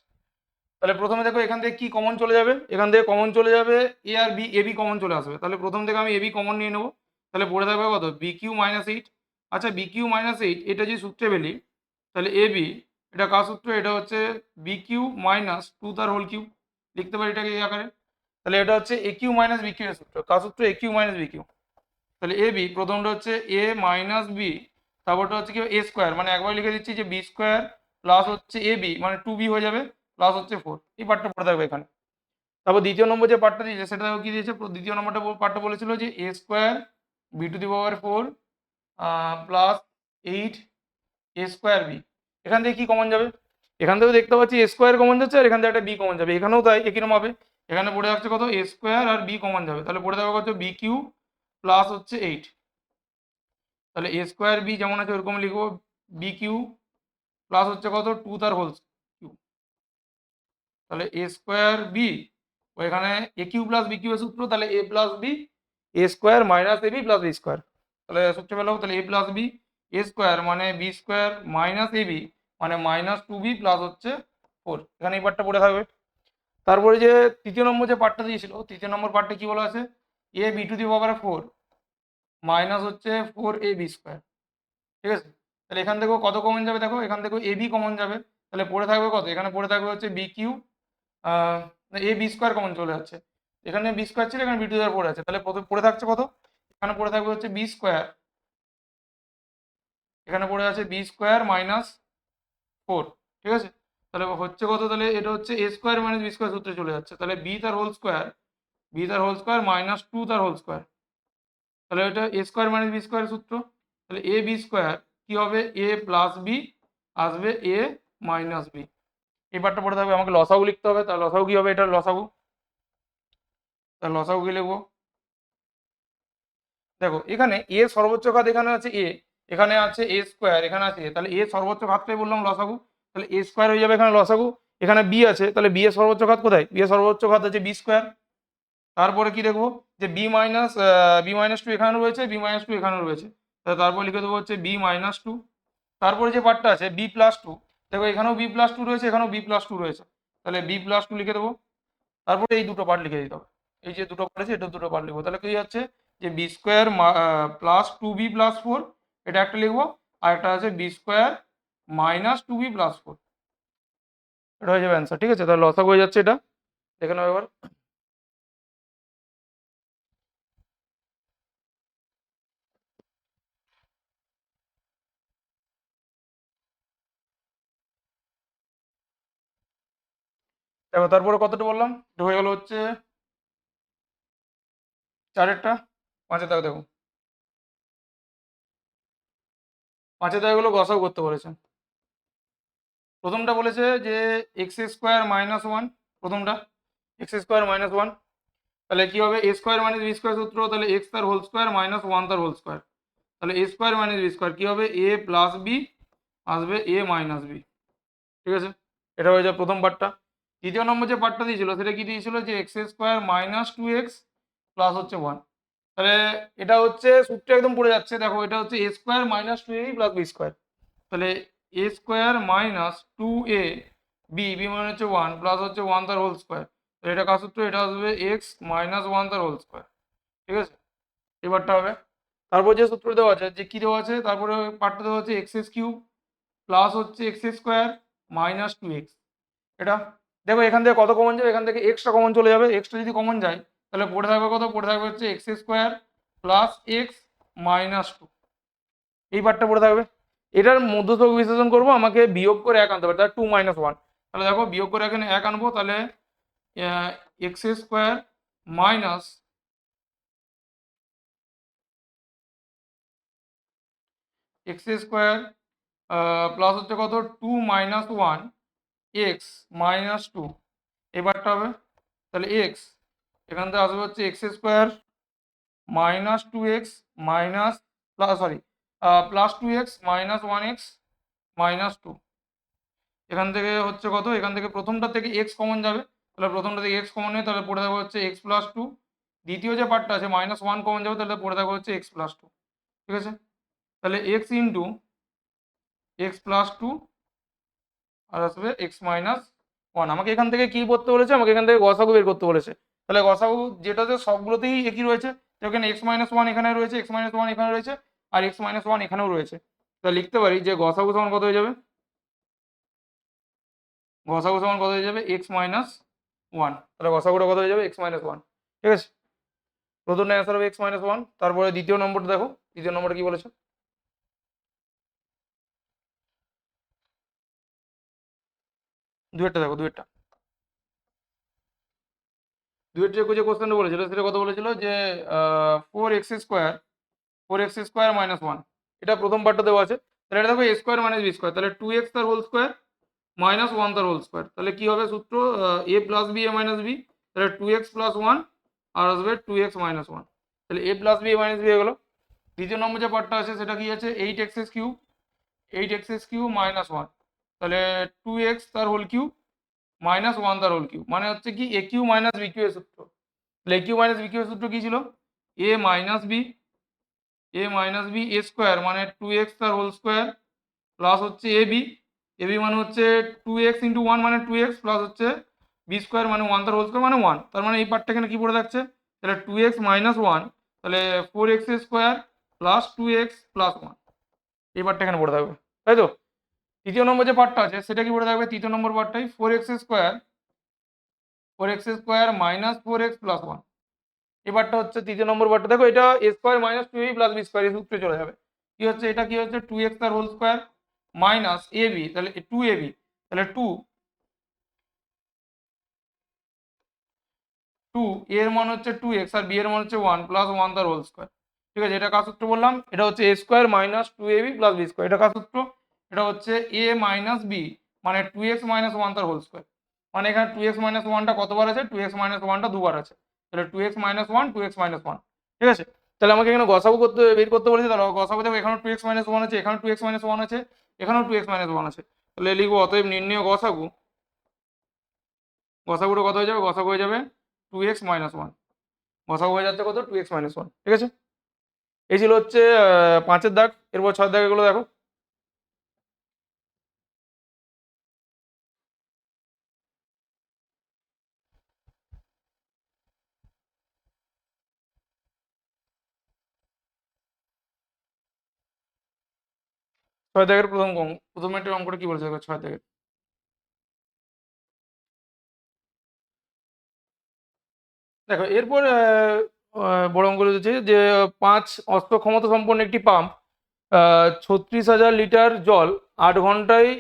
তাহলে প্রথমে দেখো এখান থেকে কি কমন চলে যাবে, এখান থেকে কমন চলে যাবে এ আর বি, এ বি কমন চলে আসবে, তাহলে প্রথম থেকে আমি এ বি কমন নিয়ে নেবো। তাহলে পড়ে থাকবে কত, বি কিউ মাইনাস এইট। আচ্ছা বি কিউ মাইনাস এইট, এটা যে সূত্রে পেলি, তাহলে এ বি, এটা কার সূত্র, এটা হচ্ছে বি কিউ মাইনাস টু তার হোল কিউ, লিখতে পারি এটাকে এই আকারে। তাহলে এটা হচ্ছে এ কিউ মাইনাস বি কিউ এর সূত্র, কার সূত্র, এ কিউ মাইনাস বি কিউ। তাহলে এ বি, প্রথমটা হচ্ছে এ মাইনাস বি, তারপরটা হচ্ছে কি এ স্কোয়ার, মানে একবার লিখে দিচ্ছি যে বি স্কোয়ার প্লাস হচ্ছে এ বি মানে টু বি হয়ে যাবে প্লাস হচ্ছে ফোর, এই পার্টটা পড়ে থাকবে এখানে। তারপর দ্বিতীয় নম্বর যে পার্টটা দিয়েছে সেটা কি দিয়েছে, দ্বিতীয় নম্বরটা পার্টটা বলেছিল যে এ square B to the power four plus eight A square B. এখান থেকে কি কমন যাবে, এখান থেকেও দেখতে পাচ্ছি এ স্কোয়ার কমন যাচ্ছে, আর এখান থেকে একটা বি কমন যাবে, এখানেও তাই একই রকম হবে। এখানে পড়ে যাচ্ছে কত, এ স্কোয়ার আর বি কমন যাবে, তাহলে পড়ে থাকবে কত, বি কিউ প্লাস হচ্ছে এইট। তাহলে এ স্কোয়ার বি যেমন আছে ওরকম লিখবো, বি কিউ প্লাস হচ্ছে কত, টু তার হোল কিউ। তাহলে এ স্কোয়ার বি, ওইখানে এ কিউ প্লাস বি কিউ এর সূত্র, তাহলে a plus b A square minus A B plus B square. তাহলে সূত্র পেলাম, তাহলে a plus b A square মানে B square minus A B মানে মাইনাস টু বি প্লাস হচ্ছে ফোর, এখানে এই পার্টটা পড়ে থাকবে। তারপরে যে তৃতীয় নম্বর যে পার্টটা দিয়েছিল, তৃতীয় নম্বর পার্টে কি বলা আছে, A B to the power four minus হচ্ছে ফোর এ বি স্কোয়ার। ঠিক আছে, তাহলে এখান থেকেও কত কমন যাবে দেখো, এখান থেকেও এ বি কমন যাবে, তাহলে পড়ে থাকবে কত, এখানে পড়ে থাকবে হচ্ছে b q, a B square common চলে যাচ্ছে, এখানে বি স্কোয়ার ছিল, এখানে b to the power four আছে, তাহলে পড়ে থাকছে কত, এখানে পড়ে থাকবে হচ্ছে বি স্কোয়ার, এখানে পড়ে আছে বি স্কোয়ার মাইনাস ফোর। ঠিক আছে, তাহলে হচ্ছে কত, তাহলে এটা হচ্ছে এ স্কোয়ার মাইনাস বি স্কোয়ার সূত্রে চলে যাচ্ছে, তাহলে বি তার হোল স্কোয়ার, বি তার হোল স্কোয়ার মাইনাস টু তার হোল স্কোয়ার, তাহলে এটা A square minus b square সূত্র। তাহলে এ বি স্কোয়ার কি হবে, এ প্লাস বি আসবে এ মাইনাস বি, এই পার্টটা পড়ে থাকবে। আমাকে লসাগু লিখতে হবে, তাহলে লসাগু কি হবে, এটা লসাগু, তাহলে লসাগু কি লিখবো, দেখো এখানে এ সর্বোচ্চ ঘাত এখানে আছে এ, এখানে আছে এ স্কোয়ার, এখানে আছে এ, তাহলে এ সর্বোচ্চ ঘাতটাই বললাম লসাগু, তাহলে এ স্কোয়ার হয়ে যাবে এখানে লসাগু। এখানে বি আছে, তাহলে বি এর সর্বোচ্চ ঘাত কোথায়, বি এর সর্বোচ্চ ঘাত আছে বি স্কোয়ার। তারপরে কি দেখবো, যে বি মাইনাস টু এখানে রয়েছে, বি মাইনাস টু এখানে রয়েছে, তাহলে তারপর লিখে দেবো হচ্ছে বি মাইনাস টু। তারপরে যে পার্টটা আছে বি প্লাস টু, দেখো এখানেও বি প্লাস টু রয়েছে, এখানেও বি প্লাস টু রয়েছে, তাহলে বি প্লাস টু লিখে দেবো। তারপরে এই দুটো পার্ট লিখে দিতে হবে, এই যে দুটো পার্ট আছে এটা দুটো পার্ট লিখবো, তাহলে কি হচ্ছে যে b square plus two b plus four, এটা একটা লিখবো, আর একটা আছে b square minus two b plus four, এটা হয়ে যাবে অ্যান্সার। ঠিক আছে, তাহলে লসাগু হয়ে যাচ্ছে এটা, দেখে নাও এবার। দেখো তারপরে কতটা বললাম, এটা হয়ে গেল হচ্ছে চারেরটা, পাঁচের দাগ দেখো, পাঁচের দাগগুলো গসাও করতে বলেছে। প্রথমটা বলেছে যে এক্স স্কোয়ার মাইনাস ওয়ান, প্রথমটা এক্স স্কোয়ার মাইনাস ওয়ান, তাহলে কি হবে, a square minus b square সূত্র, তাহলে এক্স তার হোল স্কোয়ার মাইনাস ওয়ান তার হোল স্কোয়ার, তাহলে এ স্কোয়ার মাইনাস বি স্কোয়ার কী হবে, এ প্লাস বি আসবে এ মাইনাস বি। ঠিক আছে, এটা হয়ে যাবে প্রথম পার্টটা। দ্বিতীয় নম্বর যে পার্টটা দিয়েছিল সেটা কি দিয়েছিল, যে x square minus two x plus হচ্ছে ওয়ান, তাহলে এটা হচ্ছে সূত্র একদম পড়ে যাচ্ছে, দেখো এটা হচ্ছে এ স্কোয়ার মাইনাস টু এ প্লাস বি স্কোয়ার, তাহলে এ square minus two A B, B মানে হচ্ছে ওয়ান প্লাস হচ্ছে ওয়ান তার হোল স্কোয়ার, তো এটা কার সূত্র, এটা আসবে এক্স মাইনাস ওয়ান তার হোল স্কোয়ার। ঠিক আছে, এবারটা হবে, তারপর যে সূত্র দেওয়া আছে, যে কী দেওয়া আছে, তারপরে পার্টটা দেওয়া হচ্ছে এক্স কিউব প্লাস হচ্ছে x square minus two x. এটা দেখো এখান থেকে কত কমন যাবে, এখান থেকে এক্সটা কমন চলে যাবে, এক্সটা যদি কমন যায় তাহলে পড়ে থাকবে কত, পড়ে থাকবে হচ্ছে x square plus x minus two, এই পার্টটা পড়ে থাকবে। এটার মধ্যস্থক বিশ্লেষণ করবো, আমাকে বিয়োগ করে এক আনতে হবে, তাহলে টু মাইনাস ওয়ান, তাহলে দেখো বিয়োগ করে এখানে এক আনবো, তাহলে x square minus x square plus হচ্ছে কত, two minus one x minus two, এবারটা হবে, তাহলে এক্স এখান থেকে আসবে হচ্ছে x square minus two x minus plus sorry plus two x minus one x minus two, এখান থেকে হচ্ছে কত, এখান থেকে প্রথমটা থেকে এক্স কমন যাবে, তাহলে প্রথমটা থেকে এক্স কমন নেই, তাহলে পড়ে থাকবে হচ্ছে এক্স প্লাস টু, দ্বিতীয় যে পার্টটা আছে মাইনাস ওয়ান কমন যাবে, তাহলে পড়ে থাকবে হচ্ছে এক্স প্লাস টু। ঠিক আছে, তাহলে X into X plus two আর আসবে এক্স মাইনাস ওয়ান। আমাকে এখান থেকে কি করতে বলেছে, আমাকে এখান থেকে গসাগু বের করতে বলেছে, তাহলে গসাগু যেটাতে সবগুলোতেই একই রয়েছে, তো এখানে এক্স মাইনাস ওয়ান এখানে রয়েছে, এক্স মাইনাস ওয়ান এখানে রয়েছে, আর এক্স মাইনাস ওয়ান এখানেও রয়েছে, তাহলে লিখতে পারি যে গসাগু সমান কত হয়ে যাবে, গসাগু সমান কত হয়ে যাবে, এক্স মাইনাস ওয়ান, তাহলে গসাগুটা কত হয়ে যাবে, এক্স মাইনাস ওয়ান। ঠিক আছে, প্রথমটা অ্যান্সার হবে এক্স মাইনাস ওয়ান। তারপরে দ্বিতীয় নম্বরটা দেখো, দ্বিতীয় নম্বরটা কি বলেছে, দুয়েরটা দেখো, দুয়েরটা যে কোশ্চেনটা বলেছিল সেটা কত বলেছিল, যে four x square minus one, এটা প্রথম পার্টটা দেওয়া আছে, তাহলে এটা দেখো এ স্কোয়ার মাইনাস বি স্কোয়ার, তাহলে টু এক্স তার হোল স্কোয়ার মাইনাস ওয়ান তার হোল স্কোয়ার, তাহলে কি হবে সূত্র, a plus b a minus b, তাহলে টু এক্স প্লাস ওয়ান আর আসবে টু এক্স মাইনাস ওয়ান, তাহলে a plus b a minus B হয়ে গেলো। দ্বিতীয় নম্বর যে পার্টটা আছে সেটা কি আছে, eight x cube minus one, তাহলে টু এক্স তার হোল কিউব মাইনাস ওয়ান তার হোল কিউব, মানে হচ্ছে কি এ কিউ মাইনাস বি কিউ এর সূত্র, তাহলে এ কিউ মাইনাস বি কিউ এর সূত্র কি ছিল, এ মাইনাস বি এ স্কোয়ার মানে টু এক্স তার হোল স্কোয়ার প্লাস হচ্ছে এবি মানে হচ্ছে টু এক্স ইন্টু ওয়ান মানে টু এক্স প্লাস হচ্ছে বি স্কোয়ার মানে ওয়ান তার হোল স্কোয়ার মানে ওয়ান, তার মানে এই পার্টটা এখানে কি পড়ে থাকছে, তাহলে টু এক্স মাইনাস ওয়ান, তাহলে four x square plus two x plus one, এই পার্টটা এখানে পড়ে থাকবে, তাই তো। তৃতীয় নম্বর যে পার্টটা আছে সেটা কি পড়ে থাকবে, তৃতীয় নম্বর পার্টটাই four x square minus four X plus one, এবারটা হচ্ছে তৃতীয় নম্বর পার্টটা, দেখো এটা A square minus two A plus B square এই সূত্রে চলে যাবে, কি হচ্ছে এটা, কি হচ্ছে টু এক্স তার whole square minus A B, তাহলে টু এ বি, তাহলে টু টু এর মান হচ্ছে টু এক্স আর বি এর মান হচ্ছে ওয়ান প্লাস ওয়ান তার হোল স্কোয়ার। ঠিক আছে, এটা কার সূত্র বললাম, এটা হচ্ছে এ square minus two A B plus B square, এটা কার সূত্র, এটা হচ্ছে এ মাইনাস বি মানে টু এক্স মাইনাস ওয়ান তার হোল স্কোয়ার, মানে এখানে টু এক্স মাইনাস ওয়ানটা কতবার আছে, টু এক্স মাইনাস ওয়ানটা দুবার আছে, তাহলে two x minus one two x minus one. ঠিক আছে, তাহলে আমাকে এখানে গসাগু করতে বের করতে বলেছে, তাহলে গসাগু দেখো এখানেও টু এক্স মাইনাস ওয়ান আছে, এখানেও টু এক্স মাইনাস ওয়ান আছে, এখানেও টু এক্স মাইনাস ওয়ান আছে, তাহলে লিখবো অতএব নির্ণয় গসাগু, গসাগুটা কত হয়ে যাবে, গসাগু হয়ে যাবে টু এক্স মাইনাস ওয়ান, গসাগু হয়ে যাচ্ছে কত, টু এক্স মাইনাস ওয়ান। ঠিক আছে, এই ছিল হচ্ছে পাঁচের দাগ। এরপর ছয়ের দাগ এগুলো দেখো, ছয় দাগের প্রথম একটা অঙ্কটা কি বলছে দেখো, ছয় দাগের, দেখো এরপর বড় অঙ্ক রয়েছে যে পাঁচ অস্ত্র ক্ষমতা সম্পন্ন একটি পাম্প 36,000 লিটার জল 8 ঘন্টায়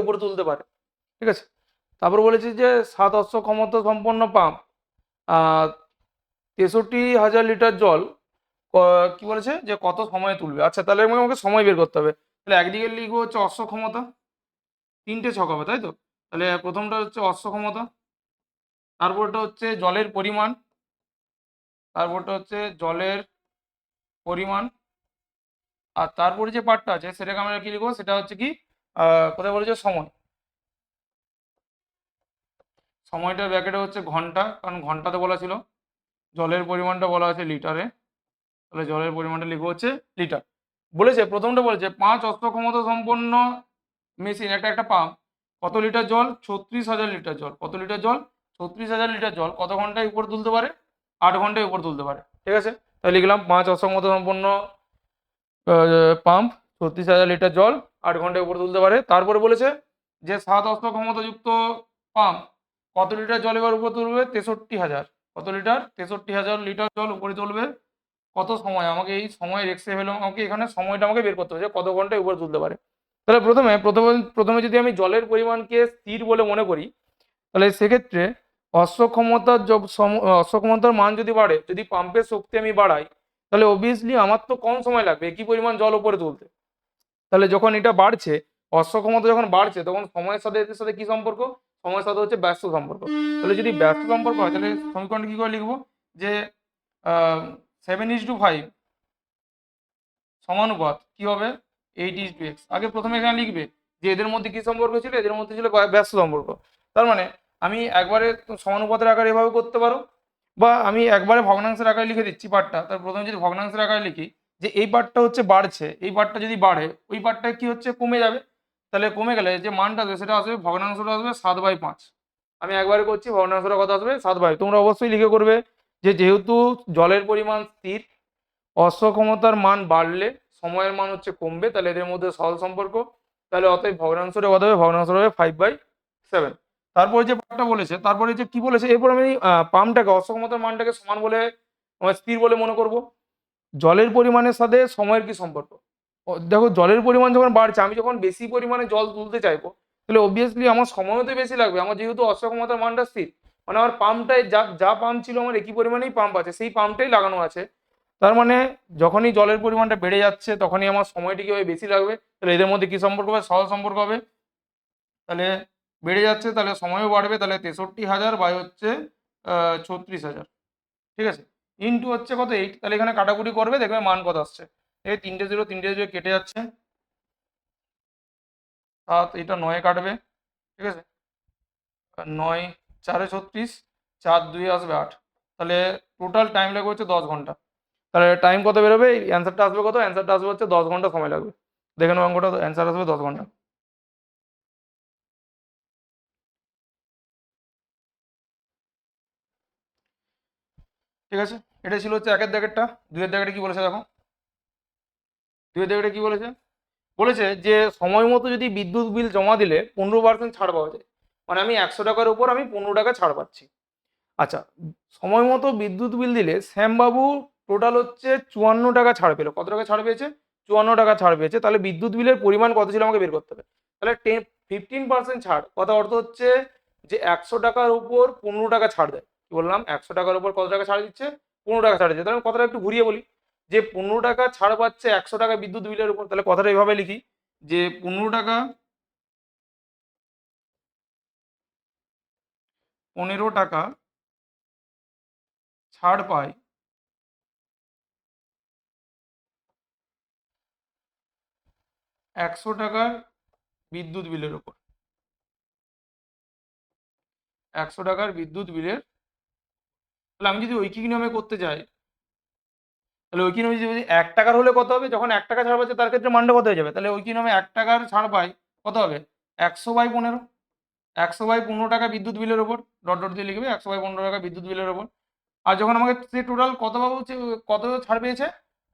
উপরে তুলতে পারে। ঠিক আছে, তারপর বলেছি যে সাত অশ্ব ক্ষমতা সম্পন্ন পাম্প 63,000 লিটার জল কি বলেছে যে কত সময়ে তুলবে। আচ্ছা তাহলে আমাকে সময় বের করতে হবে। তাহলে একদিকে লিখবো হচ্ছে অশ্বক্ষমতা, 3টে ছক হবে তাই তো। তাহলে প্রথমটা হচ্ছে অশ্বক্ষমতা, তারপরটা হচ্ছে জলের পরিমাণ, তারপরটা হচ্ছে জলের পরিমাণ, আর তারপরে যে পার্টটা আছে সেটাকে আমরা কি লিখবো, সেটা হচ্ছে কি কোথায় বলেছে সময়। সময়টার ব্র্যাকেটে হচ্ছে ঘন্টা, কারণ ঘন্টাতে বলা ছিল। জলের পরিমাণটা বলা আছে লিটারে, তাহলে জলের পরিমাণটা লিখবো হচ্ছে লিটার। বলেছে প্রথমটা বলেছে 5 অশ্ব ক্ষমতা সম্পন্ন মেশিন, একটা পাম্প কত লিটার জল, 36,000 লিটার জল। কত লিটার জল, 36,000 লিটার জল কত ঘন্টায় উপর তুলতে পারে, 8 ঘন্টায় উপর তুলতে পারে। ঠিক আছে, তাহলে লিখলাম 5 অশ্ব ক্ষমতা সম্পন্ন পাম্প 36,000 লিটার জল 8 ঘন্টায় উপর তুলতে পারে। তারপরে বলেছে যে 7 অশ্ব ক্ষমতাযুক্ত পাম্প কত লিটার জল এবার উপর তুলবে, 63,000। কত লিটার, 63,000 লিটার জল উপরে তুলবে কত সময়। আমাকে এই সময় রেখে হলো, আমাকে এখানে সময়টা আমাকে বের করতে হবে যে কত ঘন্টায় উপরে তুলতে পারে। তাহলে প্রথমে যদি আমি জলের পরিমাণকে স্থির বলে মনে করি, তাহলে সেক্ষেত্রে অশ্বক্ষমতার মান যদি বাড়ে, যদি পাম্পের শক্তি আমি বাড়াই, তাহলে অবভিয়াসলি আমার তো কম সময় লাগবে একই পরিমাণ জল উপরে তুলতে। তাহলে যখন এটা বাড়ছে, অশ্বক্ষমতা যখন বাড়ছে, তখন সময়ের সাথে এদের সাথে কি সম্পর্ক, সময়ের সাথে হচ্ছে ব্যস্ত সম্পর্ক। তাহলে যদি ব্যস্ত সম্পর্ক হয় তাহলে সমীকরণটা কি করে লিখবো, যে 7:5 সমানুপাত কি হবে, 8:x। আগে প্রথমে এখানে লিখবে যে এদের মধ্যে কি সম্পর্ক ছিল, এদের মধ্যে ছিল ব্যস্ত সম্পর্ক। তার মানে আমি একবারে সমানুপাতের আকারে এভাবে করতে পারো, বা আমি একবারে ভগ্নাংশের আকারে লিখে দিচ্ছি পার্টটা। তার প্রথমে যদি ভগ্নাংশের আকারে লিখি যে এই পার্টটা হচ্ছে বাড়ছে, এই পার্টটা যদি বাড়ে ওই পার্টটা কি হচ্ছে কমে যাবে, তাহলে কমে গেলে যে মানটা আসবে সেটা আসবে, ভগ্নাংশটা আসবে 7/5। আমি একবারে করছি, ভগ্নাংশটা কত আসবে 7/5। তোমরা অবশ্যই লিখে করবে যে যেহেতু জলের পরিমাণ স্থির, অশ্বক্ষমতার মান বাড়লে সময়ের মান হচ্ছে কমবে, তাহলে এদের মধ্যে সহজ সম্পর্ক। তাহলে অতএব ভগ্নাংশটা কত হবে, ভগ্নাংশটা হবে 5/7। তারপরে যে পার্টটা বলেছে, তারপরে যে কি বলেছে, এরপর আমি পাম্পটাকে অশ্বক্ষমতার মানটাকে সমান বলে স্থির বলে মনে করব। জলের পরিমাণের সাথে সময়ের কি সম্পর্ক, দেখো জলের পরিমাণ যখন বাড়ছে, আমি যখন বেশি পরিমাণে জল তুলতে চাইবো, তাহলে অবভিয়াসলি আমার সময়ও তো বেশি লাগবে। আমার যেহেতু অশ্বক্ষমতার মানটা স্থির, মানে আমার পাম্পটাই যা যা পাম্প ছিল আমার একই পরিমাণেই পাম্প আছে, সেই পাম্পটাই লাগানো আছে। তার মানে যখনই জলের পরিমাণটা বেড়ে যাচ্ছে তখনই আমার সময়টি কি হবে, বেশি লাগবে। তাহলে এদের মধ্যে কি সম্পর্ক হবে, সহজ সম্পর্ক হবে। তাহলে বেড়ে যাচ্ছে তাহলে সময়ও বাড়বে, তাহলে 63,000 বাই হচ্ছে 36,000। ঠিক আছে, ইন্টু হচ্ছে কত 8। তাহলে এখানে কাটাকুটি করবে, দেখবে মান কত আসছে। এই 3টে 0 কেটে যাচ্ছে, 7, এটা 9 কাটবে। ঠিক আছে, 9 4 36, 4 2 আসবে 8। তাহলে টোটাল টাইম লাগবে হচ্ছে 10 ঘন্টা। তাহলে টাইম কত বেরোবে, অ্যান্সারটা আসবে কত, অ্যান্সারটা আসবে হচ্ছে 10 ঘন্টা সময় লাগবে। দেখে নেবো অঙ্কটা, অ্যান্সার আসবে 10 ঘন্টা। ঠিক আছে, এটা ছিল হচ্ছে একের দাগেরটা। দুইয়ের দাগেরটা কি বলেছে দেখো, দুইয়ের দাগেরটা কি বলেছে, বলেছে যে সময় মতো যদি বিদ্যুৎ বিল জমা দিলে 15% ছাড় পাওয়া যায়। মানে আমি 100 টাকার উপর আমি 15 টাকা ছাড় পাচ্ছি। আচ্ছা, সময় মতো বিদ্যুৎ বিল দিলে শ্যামবাবু টোটাল হচ্ছে 54 টাকা ছাড় পেলো। কত টাকা ছাড় পেয়েছে, 54 টাকা ছাড় পেয়েছে। তাহলে বিদ্যুৎ বিলের পরিমাণ কত ছিল আমাকে বের করতে হবে। তাহলে 15% ছাড়, কথা অর্থ হচ্ছে যে 100 টাকার উপর 15 টাকা ছাড় দেয়। কি বললাম, 100 টাকার উপর কত টাকা ছাড় দিচ্ছে, 15 টাকা ছাড় দিচ্ছে। তাহলে কথাটা একটু ঘুরিয়ে বলি, যে 15 টাকা ছাড় পাচ্ছে 100 টাকা বিদ্যুৎ বিলের উপর। তাহলে কথাটা এইভাবে লিখি যে 15 টাকা ছাড় পায় 100 টাকার বিদ্যুৎ বিলের উপর, 100 টাকার বিদ্যুৎ বিলের। তাহলে আমি যদি ঐকিক নিয়মে করতে যাই, তাহলে ঐকিক নিয়মে যদি 1 টাকার হলে কত হবে, যখন 1 টাকা ছাড় পাচ্ছে তার ক্ষেত্রে মানটা কত হয়ে যাবে। তাহলে ঐকিক নিয়মে 1 টাকার ছাড় পাই কত হবে, 100/15। 100/15 টাকা বিদ্যুৎ বিলের ওপর, ডট ডট দিয়ে লিখবে 100/15 টাকা বিদ্যুৎ বিলের ওপর। আর যখন আমাকে সে টোটাল কত পাবো, কত ছাড় পেয়েছে,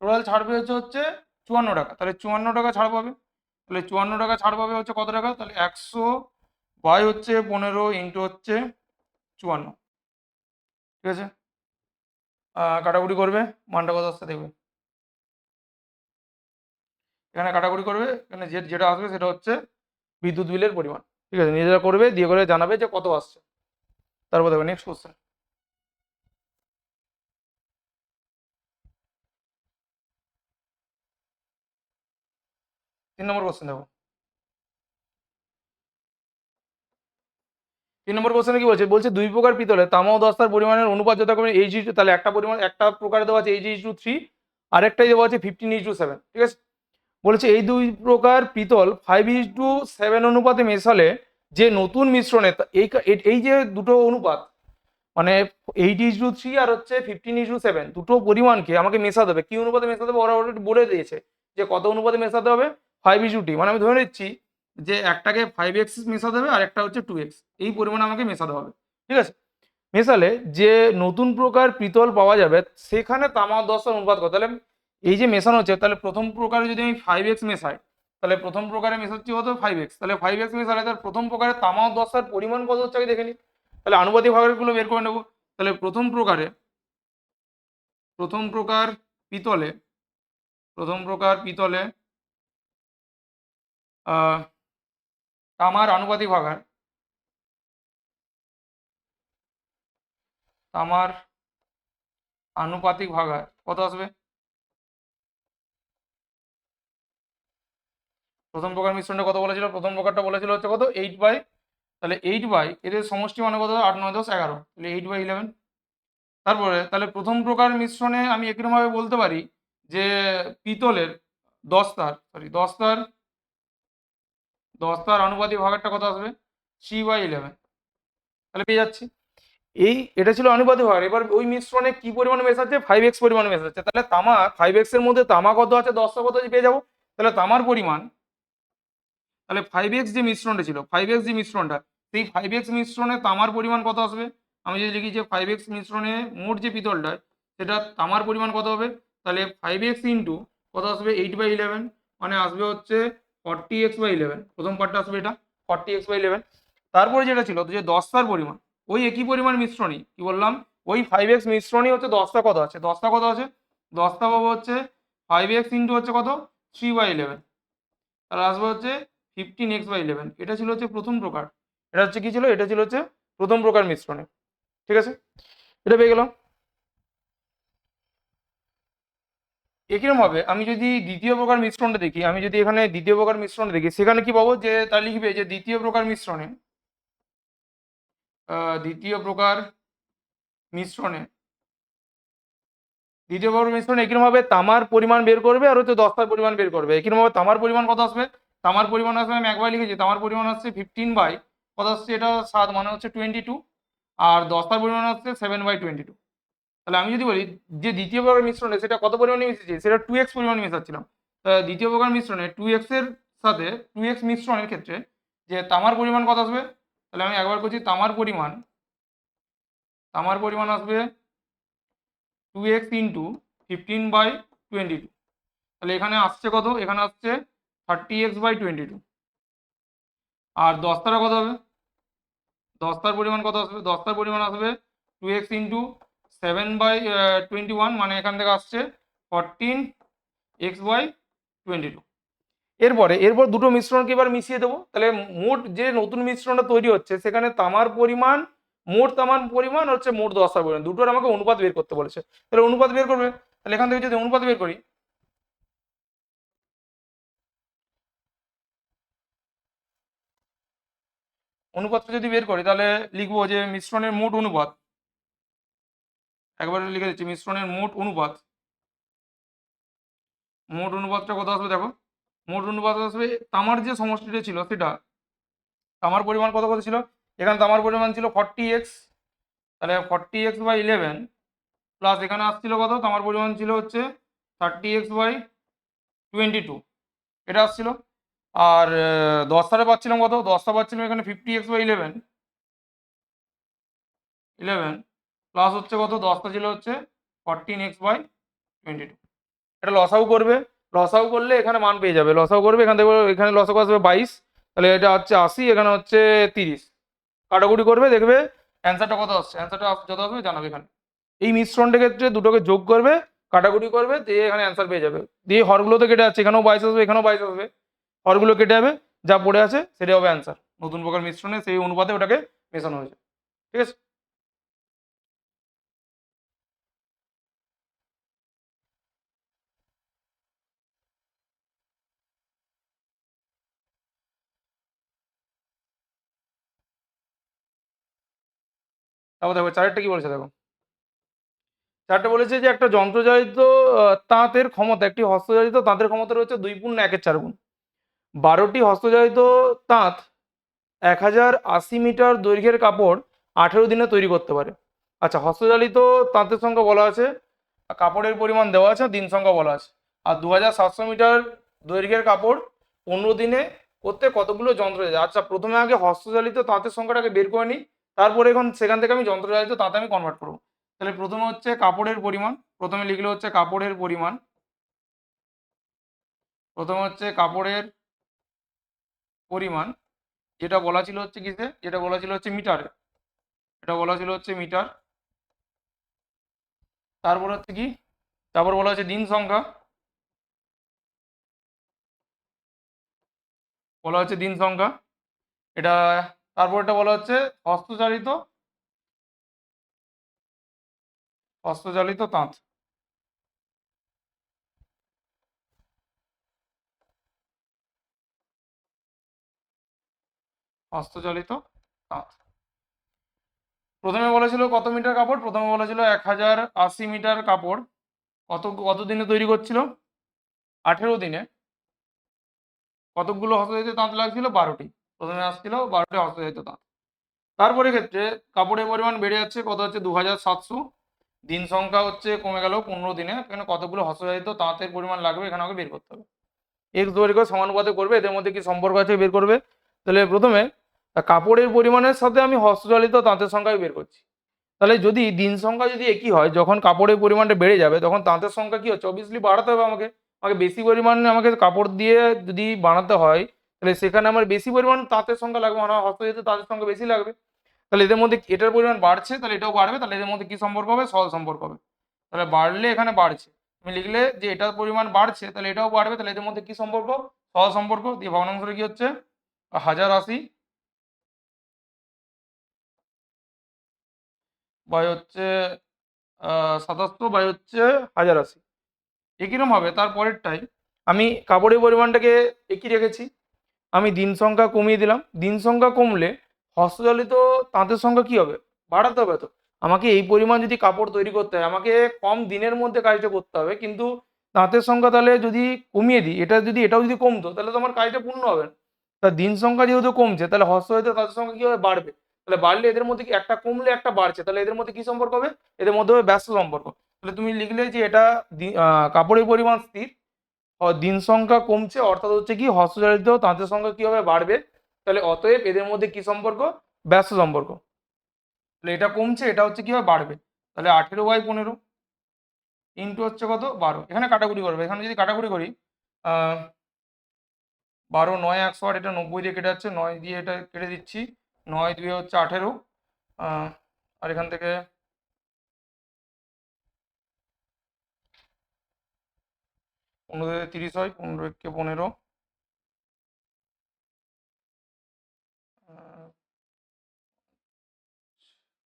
টোটাল ছাড় পেয়েছে হচ্ছে 54 টাকা। তাহলে 54 টাকা ছাড় পাবে। তাহলে 54 টাকা ছাড় পাবে হচ্ছে কত টাকা, তাহলে 100/15 ইন্টু হচ্ছে 54। ঠিক আছে, কাটাকুটি করবে, মানটা কত আসছে দেখবে। এখানে কাটাকুটি করবে, এখানে যেটা আসবে সেটা হচ্ছে বিদ্যুৎ বিলের পরিমাণ। ঠিক আছে, নিজেরা করবে, দিয়ে করে জানাবে যে কত আসছে। তারপর দেখবে নেক্সট কোশ্চেন। 3 নম্বর কোশ্চেন দেখো। 3 নম্বর কোশ্চেনে কি বলছে, বলছে দুই প্রকার পিতলে তামা ও দস্তার পরিমাণের অনুপাত যথাক্রমে H:2, তাহলে একটা পরিমাণ একটা প্রকারে দেওয়া আছে H:3, আরেকটাই দেওয়া আছে 15:7, ঠিক আছে। বলেছে এই দুই প্রকার পিতল 5:7 অনুপাতে মেশালে যে নতুন মিশ্রণে এই যে দুটো অনুপাত, মানে 8:3 আর হচ্ছে 15:7, দুটো পরিমাণকে আমাকে মেশাতে হবে। কি অনুপাতে মেশাতে হবে ওরা অলরেডি বলে দিয়েছে যে কত অনুপাতে মেশাতে হবে, 5:2, মানে আমি ধরে নিচ্ছি যে একটাকে 5x মেশাতে হবে আর একটা হচ্ছে 2x, এই পরিমাণে আমাকে মেশাতে হবে, ঠিক আছে। মেশালে যে নতুন প্রকার পিতল পাওয়া যাবে সেখানে তামা দস্তার অনুপাত কত, তাহলে এই যে মেশানো হচ্ছে, তাহলে প্রথম প্রকারে যদি আমি 5x মেশাই, তাহলে প্রথম প্রকারে মেশাচ্ছি কত 5x, তাহলে 5x মেশালে তার প্রথম প্রকারে তামা দস্তার পরিমাণ কত হচ্ছে আগে দেখে নিই। তাহলে আনুপাতিক ভাগেরগুলো বের করে নেবো। তাহলে প্রথম প্রকার পিতলে তামার আনুপাতিক ভাগার কত আসবে, প্রথম প্রকার মিশ্রণটা কত বলেছিল, প্রথম প্রকারটা বলেছিল হচ্ছে কত 8/, তাহলে 8/, এদের সমষ্টি মানে কত 8 9 10 11, তাহলে 8/11। তারপরে তাহলে প্রথম প্রকার মিশ্রণে আমি একরকমভাবে বলতে পারি যে পিতলের দস্তার আনুপাতিক ভাগারটা কত আসবে 3/11, তাহলে পেয়ে যাচ্ছি। এটা ছিল আনুপাতিক ভাগ। এবার ওই মিশ্রণে কি পরিমাণে মেশাচ্ছে 5x পরিমাণে মেশাচ্ছে, তাহলে তামা 5x এর মধ্যে তামা কত আছে দস্তা কত আছে পেয়ে যাবো। তাহলে তামার পরিমাণ, তাহলে 5x যে মিশ্রণটা ছিল 5x যে মিশ্রণটা, সেই 5x মিশ্রণে তামার পরিমাণ কত আসবে, আমি যদি লিখি যে 5x মিশ্রণে মোট যে পিতলটা সেটা তামার পরিমাণ কত হবে, তাহলে 5x ইন্টু কত আসবে 8/11, মানে আসবে হচ্ছে 40x/11, প্রথম পার্টটা আসবে এটা 40x/11। তারপরে যেটা ছিল যে দস্তার পরিমাণ, ওই একই পরিমাণ মিশ্রণই কি বললাম, ওই 5x মিশ্রণই হচ্ছে দস্তা কত আছে, দস্তা পাবো হচ্ছে 5x ইন্টু হচ্ছে কত 3/11, তাহলে আসবে হচ্ছে 15x/11। এটা ছিল হচ্ছে প্রথম প্রকার, এটা হচ্ছে কি ছিল, এটা ছিল হচ্ছে প্রথম প্রকার মিশ্রণে, ঠিক আছে, এটা পেয়ে গেলাম। একইরকম ভাবে আমি যদি দ্বিতীয় প্রকার মিশ্রণটা দেখি, সেখানে কি পাবো, যে তার লিখবে যে দ্বিতীয় প্রকার মিশ্রণে একইরকম ভাবে তামার পরিমাণ বের করবে আর হচ্ছে দস্তার পরিমাণ বের করবে। একইরকম ভাবে তামার পরিমাণ কত আসবে, আমি একবার লিখেছি, তামার পরিমাণ আসছে 15 কত আসছে, এটা 7 মানে হচ্ছে 22, আর দস্তার পরিমাণ আসছে 7/22। তাহলে আমি যদি বলি যে দ্বিতীয় প্রকার মিশ্রণে সেটা কত পরিমাণে মিশেছি, সেটা 2x পরিমাণ মেশাচ্ছিলাম। দ্বিতীয় প্রকার মিশ্রণে 2x এর সাথে 2x মিশ্রণের ক্ষেত্রে যে তামার পরিমাণ কত আসবে, তাহলে আমি একবার করছি, তামার পরিমাণ আসবে 2x ইন্টু 15/22, তাহলে এখানে আসছে কত, এখানে আসছে 30x/22। আর দস্তাটা কত হবে, দস্তার পরিমাণ আসবে 2x ইন্টু 7/21, মানে এখান থেকে আসছে 14x/22। এরপর দুটো মিশ্রণকে এবার মিশিয়ে দেবো, তাহলে মোট যে নতুন মিশ্রণটা তৈরি হচ্ছে সেখানে তামার পরিমাণ হচ্ছে মোট দস্তার পরিমাণ, দুটোর আমাকে অনুপাত বের করতে বলেছে। তাহলে অনুপাত বের করবে, তাহলে এখান থেকে যদি অনুপাত বের করি, তাহলে লিখবো যে মিশ্রণের মোট অনুপাত, একবারে লিখে দিচ্ছি, মিশ্রণের মোট অনুপাতটা কত আসবে দেখো, মোট অনুপাত আসবে তামার যে সমষ্টিটা ছিল সেটা, তামার পরিমাণ কত কত ছিল, এখানে তামার পরিমাণ ছিল 40x, তাহলে 40x/11 প্লাস এখানে আসছিল কত, তামার পরিমাণ ছিল হচ্ছে 30x/22, এটা আসছিল। আর দস্তাটা পাচ্ছিলাম কত, পাচ্ছিলাম এখানে 50x/11 প্লাস হচ্ছে কত, দস্তা ছিল হচ্ছে 14x/22। এটা লসাগু করলে এখানে মান পেয়ে যাবে, লসাগু করবে এখান থেকে, এখানে লসাগু আসবে 22, তাহলে এটা হচ্ছে 80, এখানে হচ্ছে 30, কাটাকুটি করবে দেখবে অ্যান্সারটা কত আসছে, অ্যান্সারটা যত আসবে জানাবে এখানে। এই মিশ্রণটার ক্ষেত্রে দুটোকে যোগ করবে, কাটাকুটি করবে, দিয়ে এখানে অ্যান্সার পেয়ে যাবে। দিয়ে হরগুলো তো কেটে যাচ্ছে, এখানেও 22 আসবে, এখানেও 22 আসবে, হরগুলো কেটে যাবে, যা পড়ে আছে সেটা হবে অ্যান্সার। নতুন প্রকার মিশ্রণে সেই অনুপাতে ওটাকে মেশানো হয়েছে, ঠিক আছে। তারপর দেখো চারেরটা কি বলেছে দেখো, চারটা বলেছে যে একটা যন্ত্রচালিত তাঁতের ক্ষমতা, একটি হস্তচালিত তাঁতের ক্ষমতা রয়েছে 2 × 1 = 4 গুণ। 12টি হস্তচালিত তাঁত 1080 মিটার দৈর্ঘ্যের কাপড় 18 দিনে তৈরি করতে পারে। আচ্ছা, হস্তচালিত তাঁতের সংখ্যা বলা আছে, কাপড়ের পরিমাণ দেওয়া আছে, দিন সংখ্যা বলা আছে। আর 2700 মিটার দৈর্ঘ্যের কাপড় 15 দিনে করতে কতগুলো যন্ত্র আছে। আচ্ছা, প্রথমে আগে হস্তচালিত তাঁতের সংখ্যাটাকে বের করে নিই, তারপরে এখন সেখান থেকে আমি যন্ত্রচালিত তাঁতে আমি কনভার্ট করবো। তাহলে প্রথমে হচ্ছে কাপড়ের পরিমাণ, প্রথমে লিখলে হচ্ছে কাপড়ের পরিমাণ, প্রথমে হচ্ছে কাপড়ের পরিমাণ, যেটা বলা ছিল হচ্ছে কিসে, যেটা বলা ছিল হচ্ছে মিটারে, এটা বলা ছিল হচ্ছে মিটার। তারপর হচ্ছে কি, তারপর বলা হচ্ছে দিন সংখ্যা, বলা হচ্ছে দিন সংখ্যা এটা। তারপর এটা বলা হচ্ছে হস্তচালিত, হস্তচালিত তাঁত, হস্তচালিত তাঁত। প্রথমে বলেছিল কত মিটার কাপড়, প্রথমে বলেছিল 1080 মিটার কাপড় কত দিনে তৈরি করছিল, 18 দিনে। কতগুলো হস্তচালিত তাঁত লাগছিল, 12টি। প্রথমে আসছিল 12টি হস্তচালিত তাঁত। তারপরে ক্ষেত্রে কাপড়ের পরিমাণ বেড়ে যাচ্ছে, কত হচ্ছে 2700, দিন সংখ্যা হচ্ছে কমে গেল 15 দিনে। এখানে কতগুলো হস্তচালিত তাঁতের পরিমাণ লাগবে এখানে আমাকে বের করতে হবে। এক্স দৈর্ঘ্য সমানুপাতে করবে, এদের মধ্যে কি সম্পর্ক আছে বের করবে। তাহলে প্রথমে কাপড়ের পরিমাণের সাথে আমি হস্তচালিত তাঁতের সংখ্যা বের করছি। তাহলে যদি দিন সংখ্যা যদি একই হয়, যখন কাপড়ের পরিমাণটা বেড়ে যাবে তখন তাঁতের সংখ্যা কি হচ্ছে, অবভিয়াসলি বাড়াতে হবে আমাকে। আমাকে বেশি পরিমাণে আমাকে কাপড় দিয়ে যদি বানাতে হয়, তাহলে সেখানে আমার বেশি পরিমাণ তাঁতের সংখ্যা লাগবে, মানে হস্তচালিত তাঁতের সংখ্যা বেশি লাগবে। তাহলে এদের মধ্যে এটার পরিমাণ বাড়ছে, তাহলে এটাও বাড়বে, তাহলে এদের মধ্যে কি সম্পর্ক হবে, সহজ সম্পর্ক হবে। তাহলে বাড়লে এখানে বাড়ছে, তুমি লিখলে যে এটার পরিমাণ বাড়ছে তাহলে এটাও বাড়বে, তাহলে এদের মধ্যে কি সম্পর্ক, সহজ সম্পর্ক। দিয়ে ভগ্নাংশটা কি হচ্ছে 1080 বাই হচ্ছে 77 বাই হচ্ছে 1080। একইরকম হবে তারপরেরটাই, আমি কাপড়ের পরিমাণটাকে একই রেখেছি, আমি দিন সংখ্যা কমিয়ে দিলাম। দিন সংখ্যা কমলে হস্তচালিত তাঁতের সংখ্যা কি হবে, বাড়াতে হবে। তো আমাকে এই পরিমাণ যদি কাপড় তৈরি করতে হয়, আমাকে কম দিনের মধ্যে কাজটা করতে হবে, কিন্তু তাঁতের সংখ্যা তাহলে যদি কমিয়ে দিই, এটা যদি এটাও যদি কমতো তাহলে তো আমার কাজটা পূর্ণ হবে না। তা দিন সংখ্যা যেহেতু কমছে, তাহলে হস্তচালিত তাঁতের সংখ্যা কি হবে, বাড়বে। তাহলে বাড়লে এদের মধ্যে কি, একটা কমলে একটা বাড়ছে, তাহলে এদের মধ্যে কি সম্পর্ক হবে, এদের মধ্যে হবে ব্যস্ত সম্পর্ক। তাহলে তুমি লিখলে যে এটা কাপড়ের পরিমাণ স্থির, দিন সংখ্যা কমছে, অর্থাৎ হচ্ছে কি হস্তচালিত তাঁতের সংখ্যা কি হবে, বাড়বে। তাহলে অতএব এদের মধ্যে কি সম্পর্ক, ব্যস্ত সম্পর্ক। তাহলে এটা কমছে, এটা হচ্ছে কি হবে, বাড়বে। তাহলে 18/15 ইন্টু হচ্ছে কত, 12। এখানে কাটাকুটি করবে, এখানে যদি কাটাকুটি করি 12 9 108, এটা 90 দিয়ে কেটে যাচ্ছে, 9 দিয়ে এটা কেটে দিচ্ছি, 9 2 হচ্ছে 18, আর এখান থেকে 15 দিয়ে 30 হয়, 15 × 15,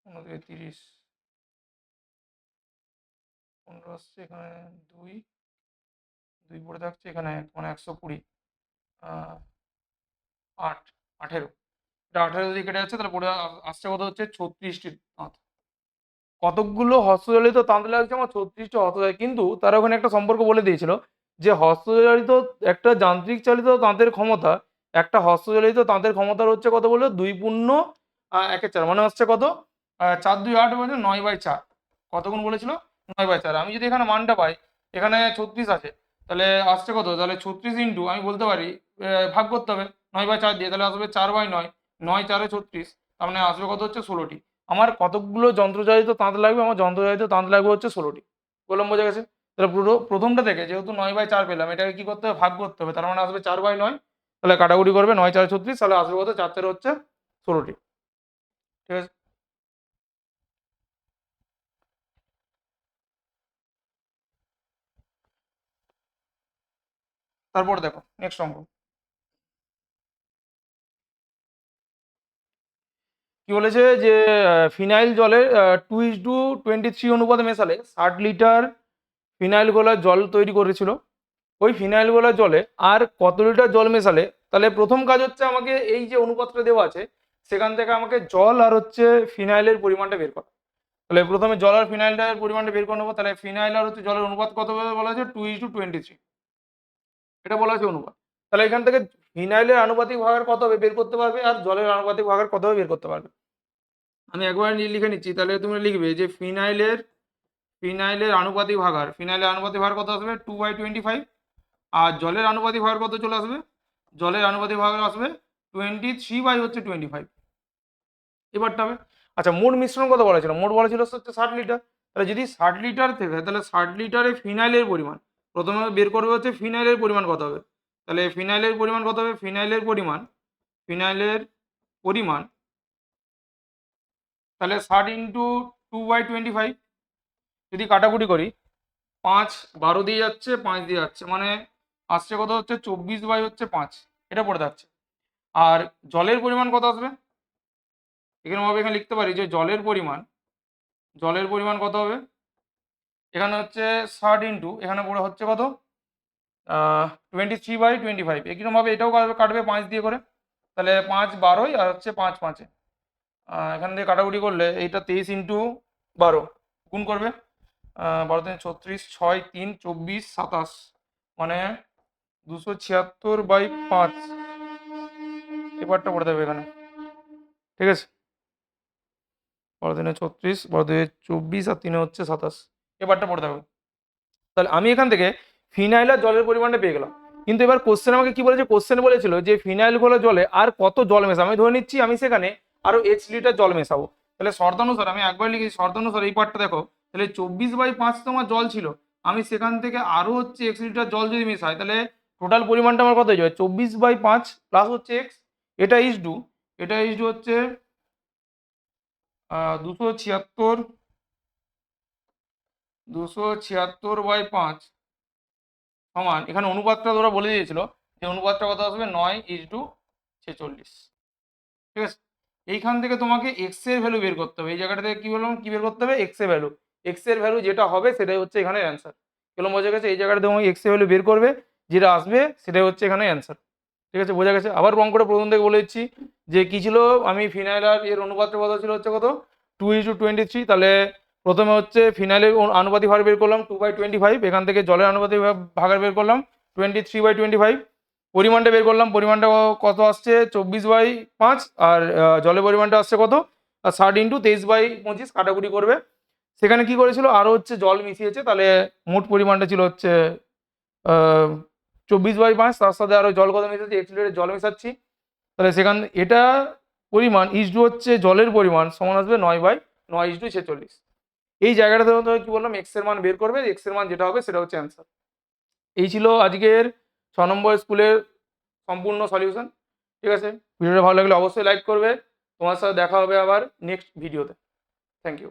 15 দিয়ে 30, 15 আসছে, এখানে 2 2 পড়ে থাকছে, এখানে মানে 120, 8 18, এটা 18 দিয়ে কেটে যাচ্ছে, তাহলে পড়ে আসছে কত হচ্ছে 36টি তাঁত। কতকগুলো হস্তচালিত তাঁত লাগছে আমার 36টা হস্তচালিত, কিন্তু তারা ওখানে একটা সম্পর্ক বলে দিয়েছিল যে হস্তচালিত একটা যান্ত্রিক চালিত তাঁতের ক্ষমতা, একটা হস্তচালিত তাঁতের ক্ষমতার হচ্ছে কত বললো, 2 × 1 = 4, মানে হচ্ছে কত, 4 2 8 মানে 9/4। কত গুণ বলেছিল, 9/4। আমি যদি এখানে মানটা পাই, এখানে 36 আছে, তাহলে আসছে কত, তাহলে 36 ইন্টু আমি বলতে পারি ভাগ করতে হবে 9/4 দিয়ে, তাহলে আসবে 4/9, 9 4 36, তার মানে আসবে কত হচ্ছে 16টি। আমার কতকগুলো যন্ত্রচালিত তাঁত লাগবে, আমার যন্ত্রচালিত তাঁত লাগবে হচ্ছে 16টি। বললাম, বোঝা গেছে। তাহলে পুরো প্রথমটা থেকে যেহেতু 9/4 পেলাম, এটাকে কি করতে হবে, ভাগ করতে হবে, তার মানে আসবে 4/9। তাহলে কাটাকুটি করবে 9 4 36, তাহলে আসবে কত, 4 4 হচ্ছে 16টি। ঠিক আছে। তারপরে দেখো নেক্সট অঙ্ক কি বলেছে, যে ফিনাইল জলে 2:23 অনুপাতে মেশালে 60 লিটার ফিনাইল গোলার জল তৈরি করেছিল। ওই ফিনাইল গোলার জলে আর কত লিটার জল মেশালে, তাহলে প্রথম কাজ হচ্ছে আমাকে এই যে অনুপাতটা দেওয়া আছে সেখান থেকে আমাকে জল আর হচ্ছে ফিনাইলের পরিমাণটা বের করা। তাহলে প্রথমে জল আর ফিনাইলের পরিমাণটা বের করে নেবো। তাহলে ফিনাইল আর হচ্ছে জলের অনুপাত কত বলা আছে, 2:23, এটা বলা আছে অনুপাত। তাহলে এখান থেকে ফিনাইলের আনুপাতিক ভাগের কত হবে বের করতে পারবে, আর জলের আনুপাতিক ভাগের কত হবে বের করতে পারবে। আমি একবার লিখে নিচ্ছি, তাহলে তুমি লিখবে যে ফিনাইলের আনুপাতিক ভাগার, ফিনাইলের আনুপাতিক ভাগ কত আসবে 2/25, আর জলের আনুপাতিক ভাগ কত চলে আসবে, জলের আনুপাতিক ভাগ আসবে 23/25। এবারটা হবে আচ্ছা মোট মিশ্রণ কত বলা ছিল, মোট বলা ছিল হচ্ছে 60 লিটার। তাহলে যদি 60 লিটার থেকে, তাহলে 60 লিটারে ফিনাইলের পরিমাণ প্রথমে বের করবে হচ্ছে ফিনাইলের পরিমাণ কত হবে। তাহলে ফিনাইলের পরিমাণ কত হবে, ফিনাইলের পরিমাণ তাহলে 60 ইন্টু 2/25, যদি কাটাকুটি করি 5 12 দিয়ে যাচ্ছে, 5 দিয়ে যাচ্ছে, মানে আসছে কত হচ্ছে 24/5, এটা পড়ে যাচ্ছে। আর জলের পরিমাণ কত আসবে, এখানে ভাবে এখানে লিখতে পারি যে জলের পরিমাণ কত হবে, এখানে হচ্ছে 60 ইন্টু এখানে পড়ে হচ্ছে কত 23/25, একইরকমভাবে এটাও কাটবে 5 দিয়ে করে। তাহলে 5 12 আর হচ্ছে 5 5, এখান থেকে কাটাকুটি করলে এইটা 23 ইন্টু 12 গুণ করবে, 12 3 36, 6 3 24 27, মানে 276/5, এবারটা পড়ে দেবে এখানে, ঠিক আছে। 12 3 36, 12 2 24 আর 3 হচ্ছে 27, এবারটা পড়ে দেবে। তাহলে আমি এখান থেকে ফিনাইল আর জলের পরিমাণটা পেয়ে গেলাম। কিন্তু এবার কোশ্চেন আমাকে কি বলেছে, কোশ্চেন বলেছিল যে ফিনাইল গুলো জলে আর কত জল মেশাবো। আমি ধরে নিচ্ছি আমি সেখানে আরো x লিটার জল মেশাবো। তাহলে শর্তানুসার আমি একবার লিখি, শর্তানুসার এই পার্টটা দেখো, তাহলে 24/5 তোমার জল ছিল, আমি সেখান থেকে আরো হচ্ছে x লিটার জল যদি মেশাই, তাহলে টোটাল পরিমাণটা আমার কত হয়ে যাবে 24/5 প্লাস হচ্ছে x, এটা ইজ টু হচ্ছে 276/5 সমান, এখানে অনুপাতটা ওরা বলে দিয়েছিল যে অনুপাতটা কত আসবে 9:46, ঠিক আছে। এইখান থেকে তোমাকে এক্স এর ভ্যালু বের করতে হবে, এই জায়গাটা থেকে কি বললাম, কি বের করতে হবে, এক্স এর ভ্যালু। এক্স এর ভ্যালু যেটা হবে সেটাই হচ্ছে এখানে অ্যান্সার। এগুলো বোঝা গেছে, এই জায়গাটা তোমাকে এক্স এর ভ্যালু বের করবে, যেটা আসবে সেটাই হচ্ছে এখানে অ্যান্সার, ঠিক আছে, বোঝা গেছে। আবার অঙ্কটা প্রথম থেকে বলে দিচ্ছি যে কি ছিল, আমি ফিনাইল আর এর অনুপাতটা কত ছিল হচ্ছে কত 2:23, তাহলে প্রথমে হচ্ছে ফিনাইলের আনুপাতিক ভাগ বের করলাম 2/25, এখান থেকে জলের আনুপাতিক ভাগের বের করলাম 23/25, পরিমাণটা বের করলাম, পরিমাণটা কত আসছে 24/5, আর জলের পরিমাণটা আসছে কত 60 ইন্টু 23/25, কাটাকুটি করবে। সেখানে কি করেছিল আরো হচ্ছে জল মিশিয়েছে, তাহলে মোট পরিমাণটা ছিল হচ্ছে 24/5, তার সাথে আরো জল কত মিশাচ্ছি, 1 লিটারের জল মেশাচ্ছি। তাহলে সেখান এটা পরিমাণ ইজটু হচ্ছে জলের পরিমাণ সমান আসবে 9/9:46। এই জায়গাটা থেকে কি বললাম, এক্স এর মান বের করবে, এক্স এর মান যেটা হবে সেটা হচ্ছে অ্যান্সার। এই ছিল আজকের 6 নম্বর স্কুলের সম্পূর্ণ সলিউশন, ঠিক আছে। ভিডিওটা ভালো লাগলে অবশ্যই লাইক করবে, তোমার সাথে দেখা হবে আবার নেক্সট ভিডিওতে। Thank you.